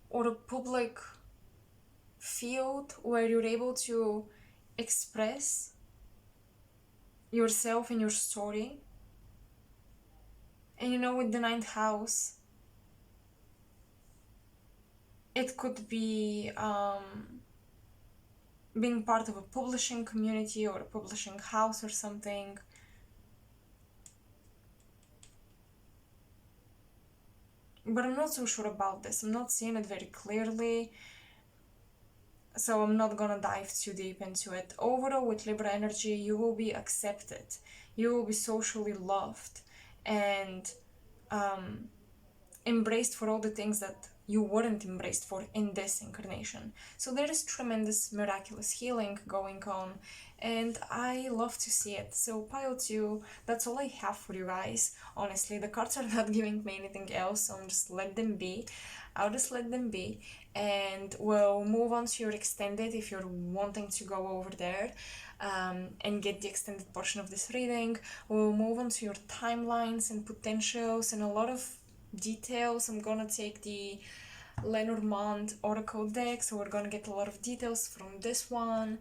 or a public field where you're able to express yourself and your story. And with the ninth house, it could be being part of a publishing community or a publishing house or something. But I'm not so sure about this. I'm not seeing it very clearly, so I'm not gonna dive too deep into it. Overall, with Libra energy, you will be accepted, you will be socially loved, and embraced for all the things that you weren't embraced for in this incarnation. So there is tremendous miraculous healing going on, and I love to see it. So pile 2, that's all I have for you guys. Honestly, the cards are not giving me anything else, so I'll just let them be. And we'll move on to your extended if you're wanting to go over there and get the extended portion of this reading. We'll move on to your timelines and potentials and a lot of details. I'm gonna take the Lenormand Oracle deck, so we're gonna get a lot of details from this one,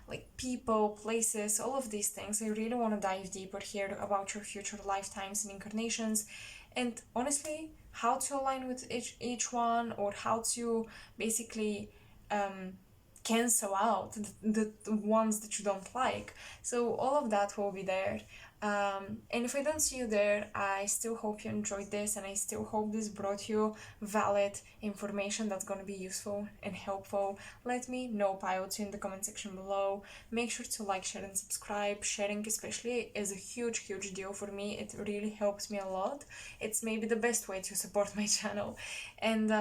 like people, places, all of these things. I really want to dive deeper here about your future lifetimes and incarnations, and honestly, how to align with each one, or how to basically cancel out the ones that you don't like. So all of that will be there. And if I don't see you there, I still hope you enjoyed this, and I still hope this brought you valid information that's going to be useful and helpful. Let me know, Pile 2, in the comment section below. Make sure to like, share, and subscribe. Sharing especially is a huge deal for me. It really helps me a lot. It's maybe the best way to support my channel. And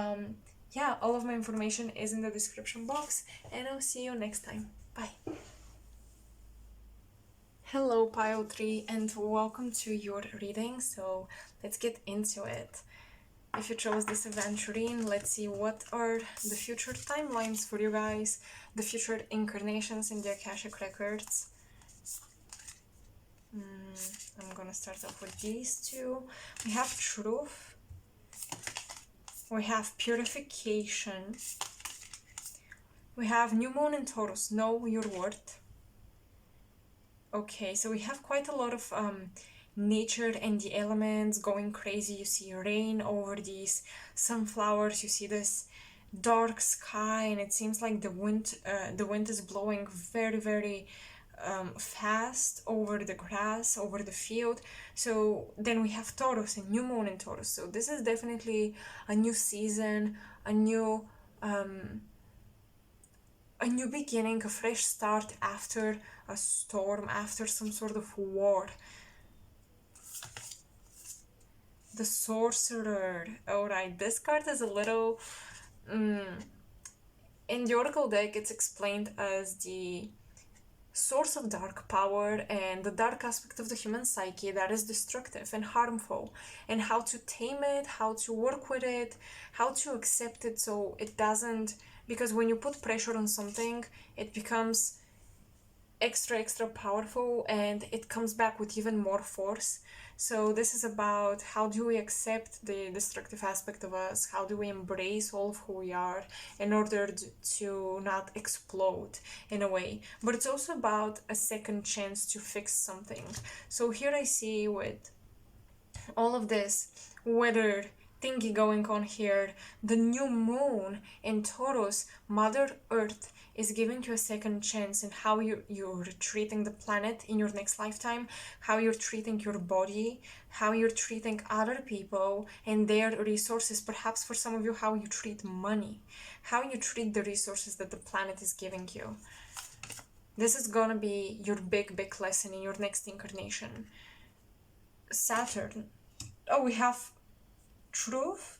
yeah, all of my information is in the description box, and I'll see you next time. Bye. Hello, Pile 3, and welcome to your reading. So let's get into it. If you chose this aventuring, let's see what are the future timelines for you guys, the future incarnations in the Akashic records. I'm gonna start off with these two. We have truth, we have purification, we have new moon in Taurus, know your worth. Okay, so we have quite a lot of nature and the elements going crazy. You see rain over these sunflowers, you see this dark sky, and it seems like the wind is blowing very fast over the grass, over the field. So then we have Taurus and new moon in Taurus. So this is definitely a new season, a new beginning, a fresh start after a storm, after some sort of war. The Sorcerer. Alright, this card is a little... in the Oracle deck, it's explained as the source of dark power and the dark aspect of the human psyche that is destructive and harmful, and how to tame it, how to work with it, how to accept it so it doesn't... Because when you put pressure on something, it becomes extra powerful, and it comes back with even more force. So this is about how do we accept the destructive aspect of us, how do we embrace all of who we are in order to not explode in a way. But it's also about a second chance to fix something. So here I see with all of this weather thingy going on here, the new moon in Taurus, Mother Earth is giving you a second chance in how you're treating the planet in your next lifetime, how you're treating your body, how you're treating other people and their resources, perhaps for some of you, how you treat money, how you treat the resources that the planet is giving you. This is gonna be your big lesson in your next incarnation. Saturn. Oh, we have truth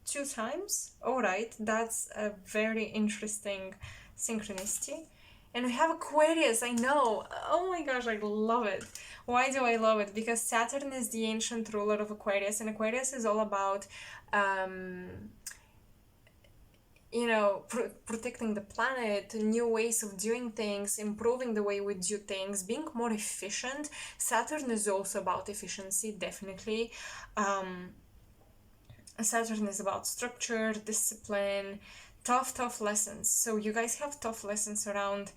2 times. All right, that's a very interesting synchronicity. And we have Aquarius. I know, oh my gosh, I love it. Why do I love it? Because Saturn is the ancient ruler of Aquarius, and Aquarius is all about you know, protecting the planet, new ways of doing things, improving the way we do things, being more efficient. Saturn is also about efficiency, definitely. Saturn is about structure, discipline, tough lessons. So you guys have tough lessons around...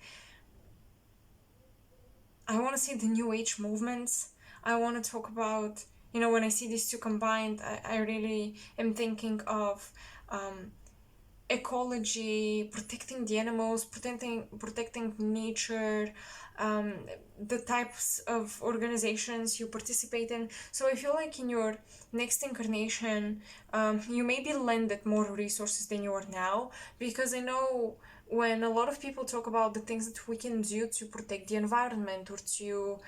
I want to see the New Age movements. I want to talk about, you know, when I see these two combined, I really am thinking of ecology, protecting the animals, protecting nature, the types of organizations you participate in. So I feel like in your next incarnation, you may be lended more resources than you are now, because I know when a lot of people talk about the things that we can do to protect the environment, or to,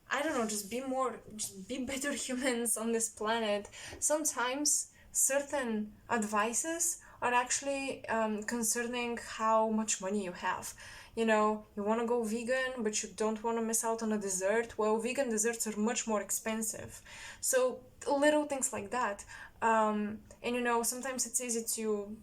I don't know, just be better humans on this planet, sometimes certain advices are actually concerning how much money you have. You know, you want to go vegan, but you don't want to miss out on a dessert. Well, vegan desserts are much more expensive. So little things like that. And you know, sometimes it's easy to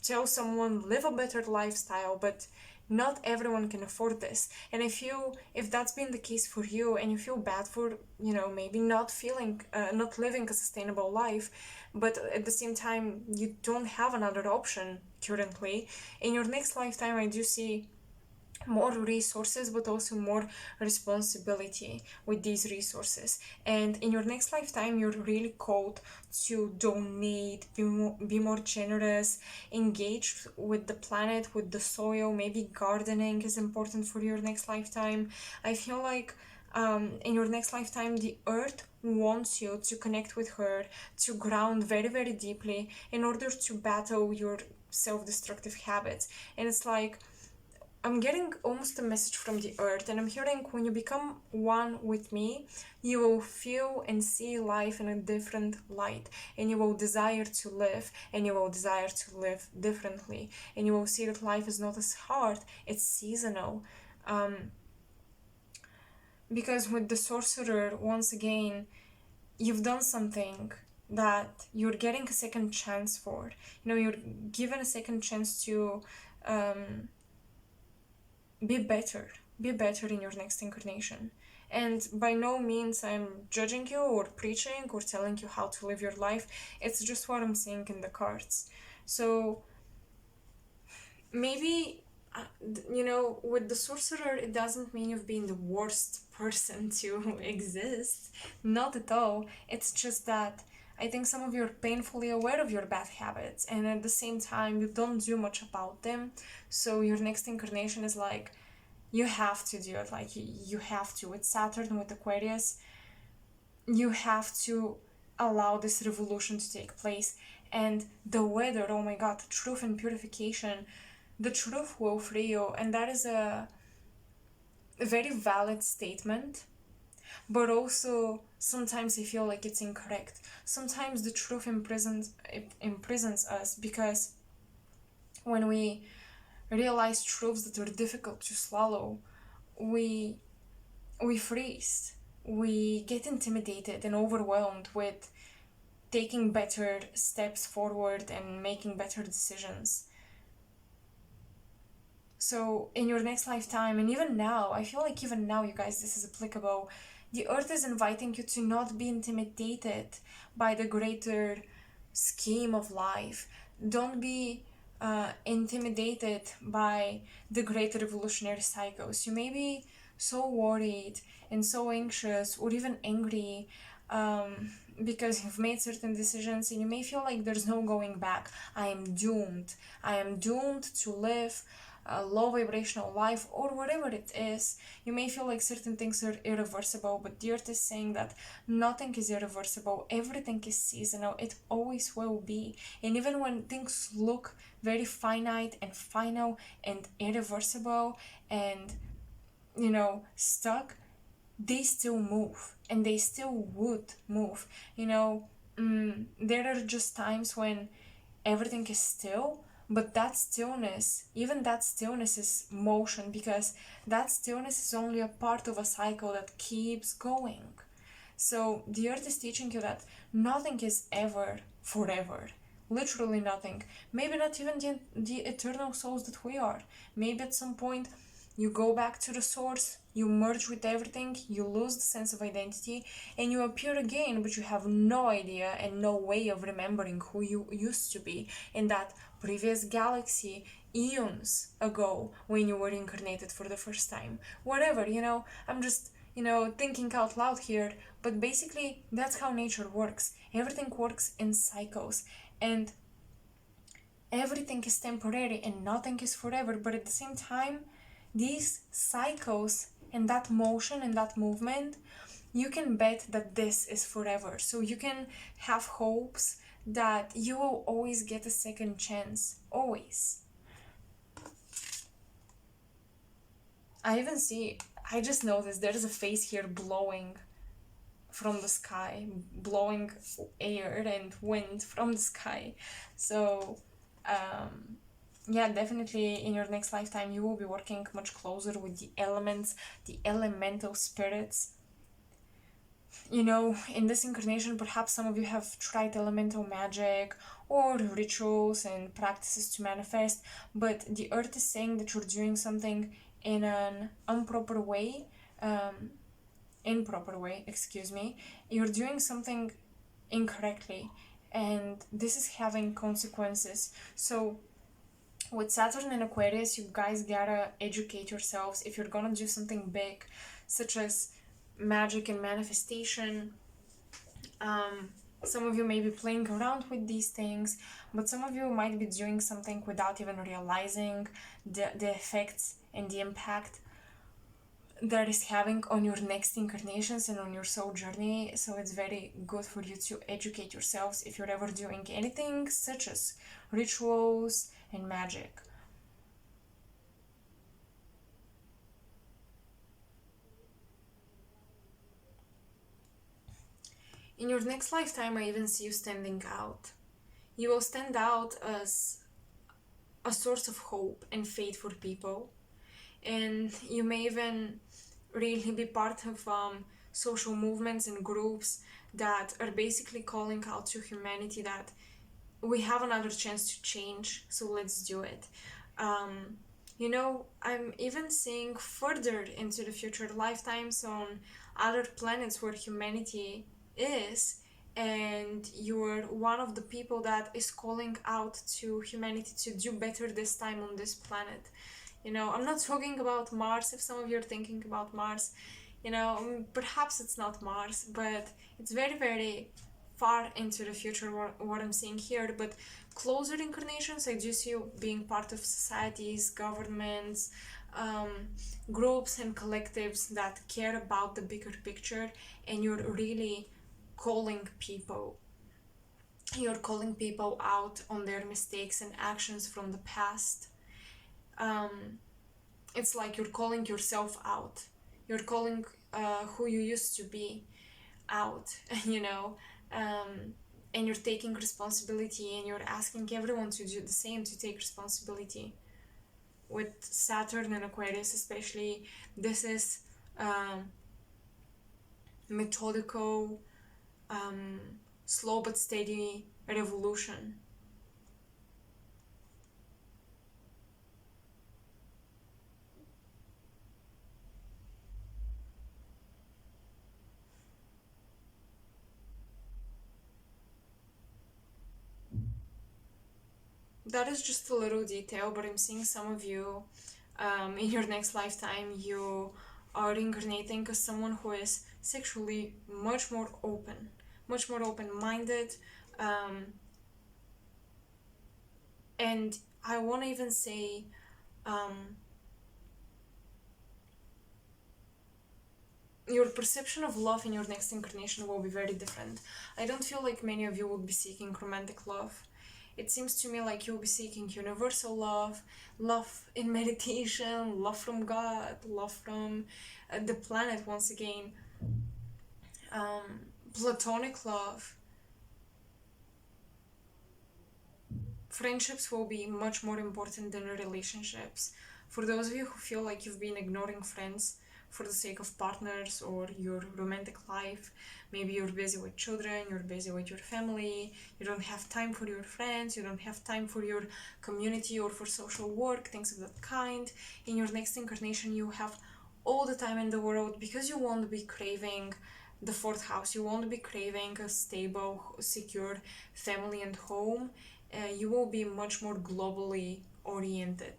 tell someone live a better lifestyle, but Not everyone can afford this. And if that's been the case for you, and you feel bad for, maybe not living a sustainable life, but at the same time you don't have another option currently, in your next lifetime I do see more resources, but also more responsibility with these resources. And in your next lifetime, you're really called to donate, be more generous, engage with the planet, with the soil. Maybe gardening is important for your next lifetime. I feel like in your next lifetime, the earth wants you to connect with her, to ground very, very deeply in order to battle your self-destructive habits. And it's like, I'm getting almost a message from the earth, and I'm hearing, when you become one with me, you will feel and see life in a different light, and you will desire to live, and you will desire to live differently, and you will see that life is not as hard, it's seasonal. Because with the sorcerer, once again, you've done something that you're getting a second chance for. You're given a second chance to be better in your next incarnation. And by no means I'm judging you or preaching or telling you how to live your life. It's just what I'm seeing in the cards. So maybe with the sorcerer, it doesn't mean you've been the worst person to exist. Not at all. It's just that I think some of you are painfully aware of your bad habits, and at the same time you don't do much about them. So your next incarnation is like, you have to do it. Like, you have to. With Saturn, with Aquarius, you have to allow this revolution to take place. And the weather, oh my god, truth and purification, the truth will free you. And that is a very valid statement. But also, sometimes I feel like it's incorrect. Sometimes the truth imprisons us, because when we realize truths that are difficult to swallow, we freeze. We get intimidated and overwhelmed with taking better steps forward and making better decisions. So in your next lifetime, and even now, I feel like even now, you guys, this is applicable. The earth is inviting you to not be intimidated by the greater scheme of life. Don't be intimidated by the great revolutionary cycles. You may be so worried and so anxious or even angry because you've made certain decisions, and you may feel like there's no going back. I am doomed to live a low vibrational life, or whatever it is. You may feel like certain things are irreversible, but the earth is saying that nothing is irreversible, everything is seasonal, it always will be. And even when things look very finite and final and irreversible and stuck, they still move, and they still would move. There are just times when everything is still, but that stillness, even that stillness, is motion, because that stillness is only a part of a cycle that keeps going. So the earth is teaching you that nothing is ever forever. Literally nothing. Maybe not even the eternal souls that we are. Maybe at some point you go back to the source, you merge with everything, you lose the sense of identity, and you appear again, but you have no idea and no way of remembering who you used to be in that previous galaxy eons ago when you were incarnated for the first time. Whatever, I'm just, thinking out loud here, but basically that's how nature works. Everything works in cycles, and everything is temporary and nothing is forever, but at the same time, these cycles and that motion and that movement, you can bet that this is forever. So you can have hopes that you will always get a second chance. Always. I just noticed there's a face here blowing from the sky, blowing air and wind from the sky. So yeah, definitely in your next lifetime you will be working much closer with the elements, the elemental spirits. You know, in this incarnation, perhaps some of you have tried elemental magic or rituals and practices to manifest, but the earth is saying that you're doing something in an improper way, improper way, excuse me. You're doing something incorrectly, and this is having consequences. So with Saturn and Aquarius, you guys gotta educate yourselves if you're gonna do something big, such as magic and manifestation. Some of you may be playing around with these things, but some of you might be doing something without even realizing the effects and the impact that is having on your next incarnations and on your soul journey. So it's very good for you to educate yourselves if you're ever doing anything such as rituals and magic. In your next lifetime, I even see you standing out. You will stand out as a source of hope and faith for people. And you may even really be part of social movements and groups that are basically calling out to humanity that we have another chance to change, so let's do it. You know, I'm even seeing further into the future lifetimes on other planets where humanity is, and you're one of the people that is calling out to humanity to do better this time on this planet. You know, I'm not talking about Mars. If some of you are thinking about Mars, you know, perhaps it's not Mars, but it's very, very far into the future what I'm seeing here. But closer incarnations, I do see you being part of societies, governments, groups and collectives that care about the bigger picture, and you're really calling people. You're calling people out on their mistakes and actions from the past. It's like you're calling yourself out. You're calling who you used to be out, you know, and you're taking responsibility and you're asking everyone to do the same, to take responsibility. With Saturn and Aquarius, especially, this is methodical, slow but steady revolution. That is just a little detail, but I'm seeing some of you in your next lifetime, you are incarnating as someone who is sexually much more open-minded, and I want to even say your perception of love in your next incarnation will be very different. I don't feel like many of you will be seeking romantic love. It seems to me like you'll be seeking universal love, love in meditation, love from God, love from the planet once again, platonic love. Friendships will be much more important than relationships. For those of you who feel like you've been ignoring friends for the sake of partners or your romantic life, maybe you're busy with children, you're busy with your family, you don't have time for your friends, you don't have time for your community or for social work, things of that kind. In your next incarnation, you have all the time in the world because you won't be craving the fourth house, you won't be craving a stable, secure family and home. You will be much more globally oriented.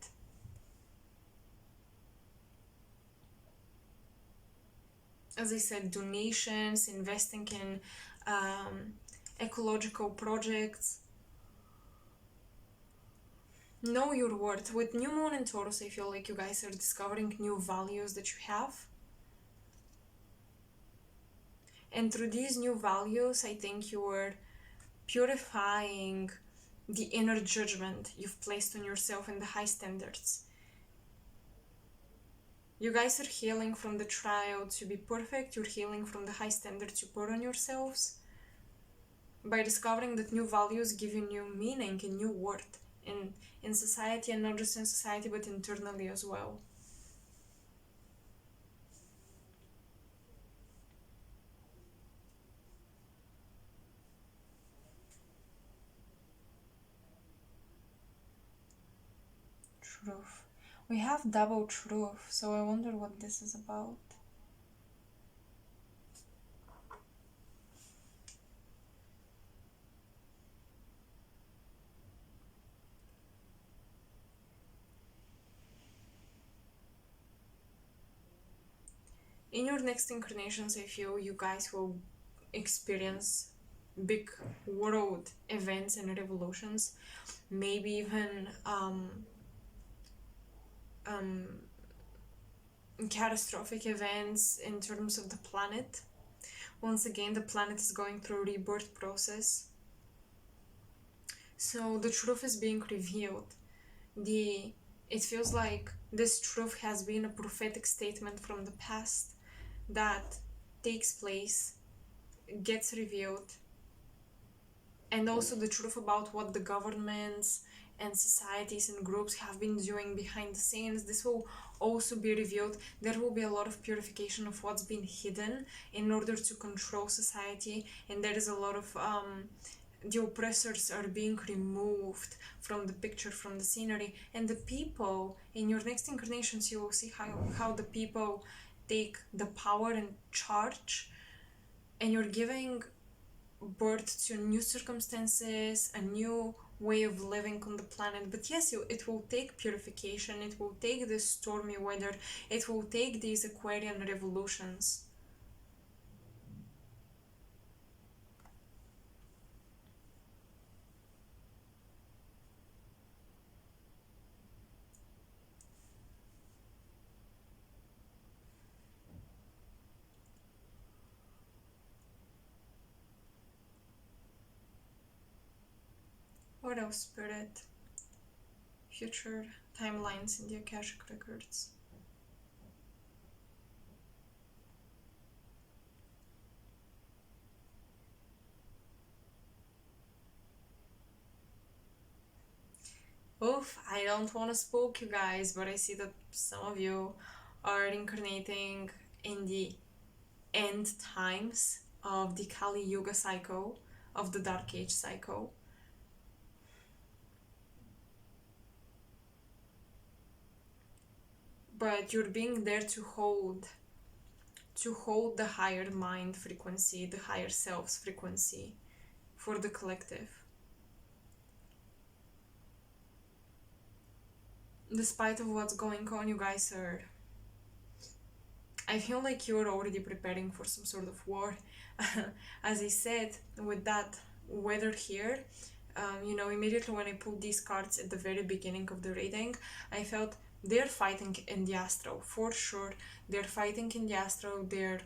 As I said, donations, investing in ecological projects. Know your worth. With New Moon and Taurus, I feel like you guys are discovering new values that you have. And through these new values, I think you are purifying the inner judgment you've placed on yourself and the high standards. You guys are healing from the trial to be perfect, you're healing from the high standards you put on yourselves by discovering that new values give you new meaning and new worth in society, and not just in society but internally as well. Truth. We have double truth, so I wonder what this is about. In your next incarnations, I feel you guys will experience big world events and revolutions, maybe even catastrophic events in terms of the planet. Once again, the planet is going through a rebirth process. So the truth is being revealed. It feels like this truth has been a prophetic statement from the past that takes place, gets revealed, and also the truth about what the governments and societies and groups have been doing behind the scenes. This will also be revealed. There will be a lot of purification of what's been hidden in order to control society, and there is a lot of the oppressors are being removed from the picture, from the scenery, and the people in your next incarnations, you will see how the people take the power and charge, and you're giving birth to new circumstances, a new way of living on the planet. But yes, it will take purification, it will take this stormy weather, it will take these Aquarian revolutions. What else, Spirit? Future timelines in the Akashic records. Oof, I don't want to spook you guys, but I see that some of you are incarnating in the end times of the Kali Yuga cycle, of the Dark Age cycle. But you're being there to hold the higher mind frequency, the higher self's frequency for the collective. Despite of what's going on, you guys are, I feel like you're already preparing for some sort of war. As I said, with that weather here, immediately when I pulled these cards at the very beginning of the reading, I felt they're fighting in the astral, for sure. They're fighting in the astral, they're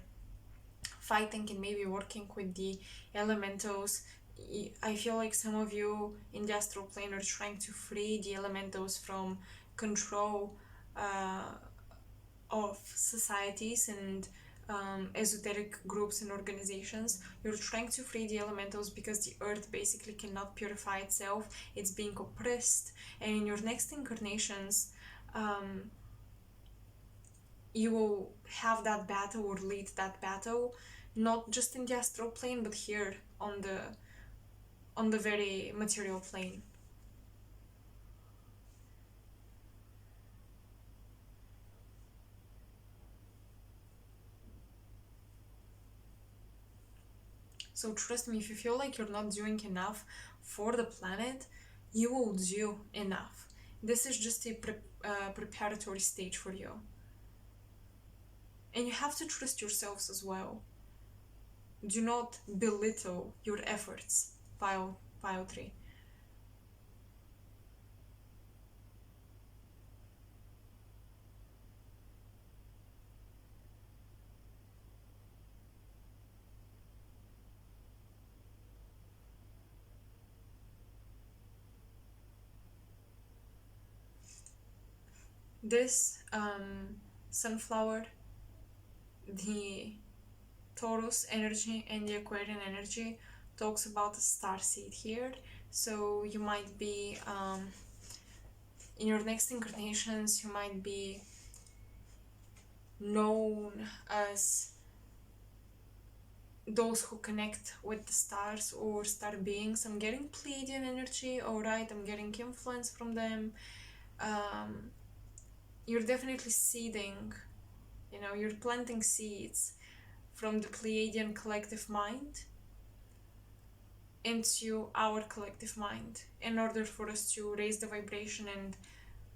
fighting and maybe working with the elementals. I feel like some of you in the astral plane are trying to free the elementals from control of societies and esoteric groups and organizations. You're trying to free the elementals because the earth basically cannot purify itself. It's being oppressed. And in your next incarnations, you will have that battle or lead that battle, not just in the astral plane, but here on the very material plane. So trust me, if you feel like you're not doing enough for the planet, you will do enough. This is just a preparatory stage for you. And you have to trust yourselves as well. Do not belittle your efforts, pile 3. This sunflower, the Taurus energy and the Aquarian energy talks about a star seed here. So you might be in your next incarnations, you might be known as those who connect with the stars or star beings. I'm getting Pleiadian energy, alright, I'm getting influence from them. um, you're definitely seeding, you're planting seeds from the Pleiadian collective mind into our collective mind in order for us to raise the vibration and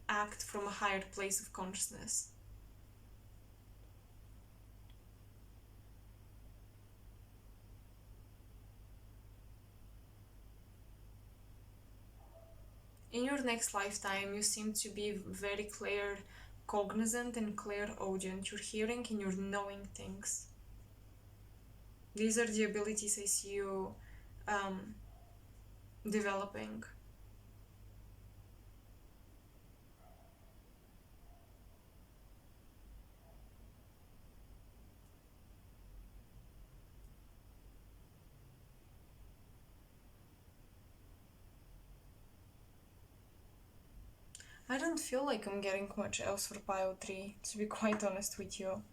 act from a higher place of consciousness. In your next lifetime, you seem to be very clear, cognizant, and clairaudient. You're hearing and you're knowing things. These are the abilities I see you developing. I don't feel like I'm getting much else for Pile 3, to be quite honest with you.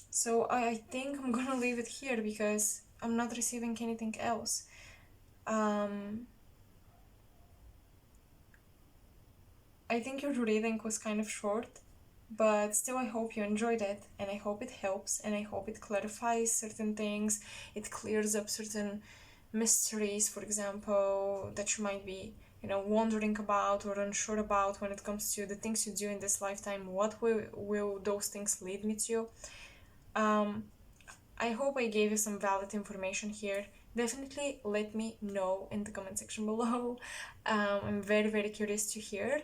So I think I'm gonna leave it here because I'm not receiving anything else. I think your reading was kind of short, but still I hope you enjoyed it, and I hope it helps, and I hope it clarifies certain things, it clears up certain mysteries, for example, that you might be wondering about or unsure about when it comes to the things you do in this lifetime. What will those things lead me to? I hope I gave you some valid information here. Definitely let me know in the comment section below. I'm very, very curious to hear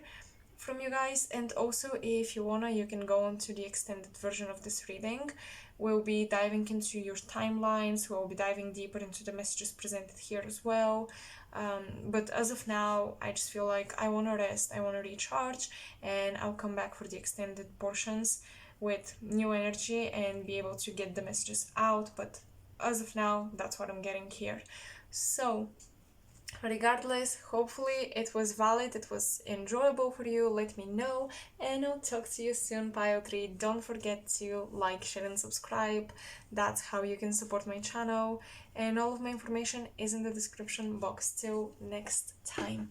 from you guys, and also if you wanna, you can go on to the extended version of this reading. We'll be diving into your timelines, we'll be diving deeper into the messages presented here as well. But as of now, I just feel like I want to rest, I want to recharge, and I'll come back for the extended portions with new energy and be able to get the messages out. But as of now, that's what I'm getting here. So regardless, hopefully it was valid, it was enjoyable for you. Let me know, and I'll talk to you soon, Pile 3. Don't forget to like, share, and subscribe. That's how you can support my channel, and all of my information is in the description box. Till next time.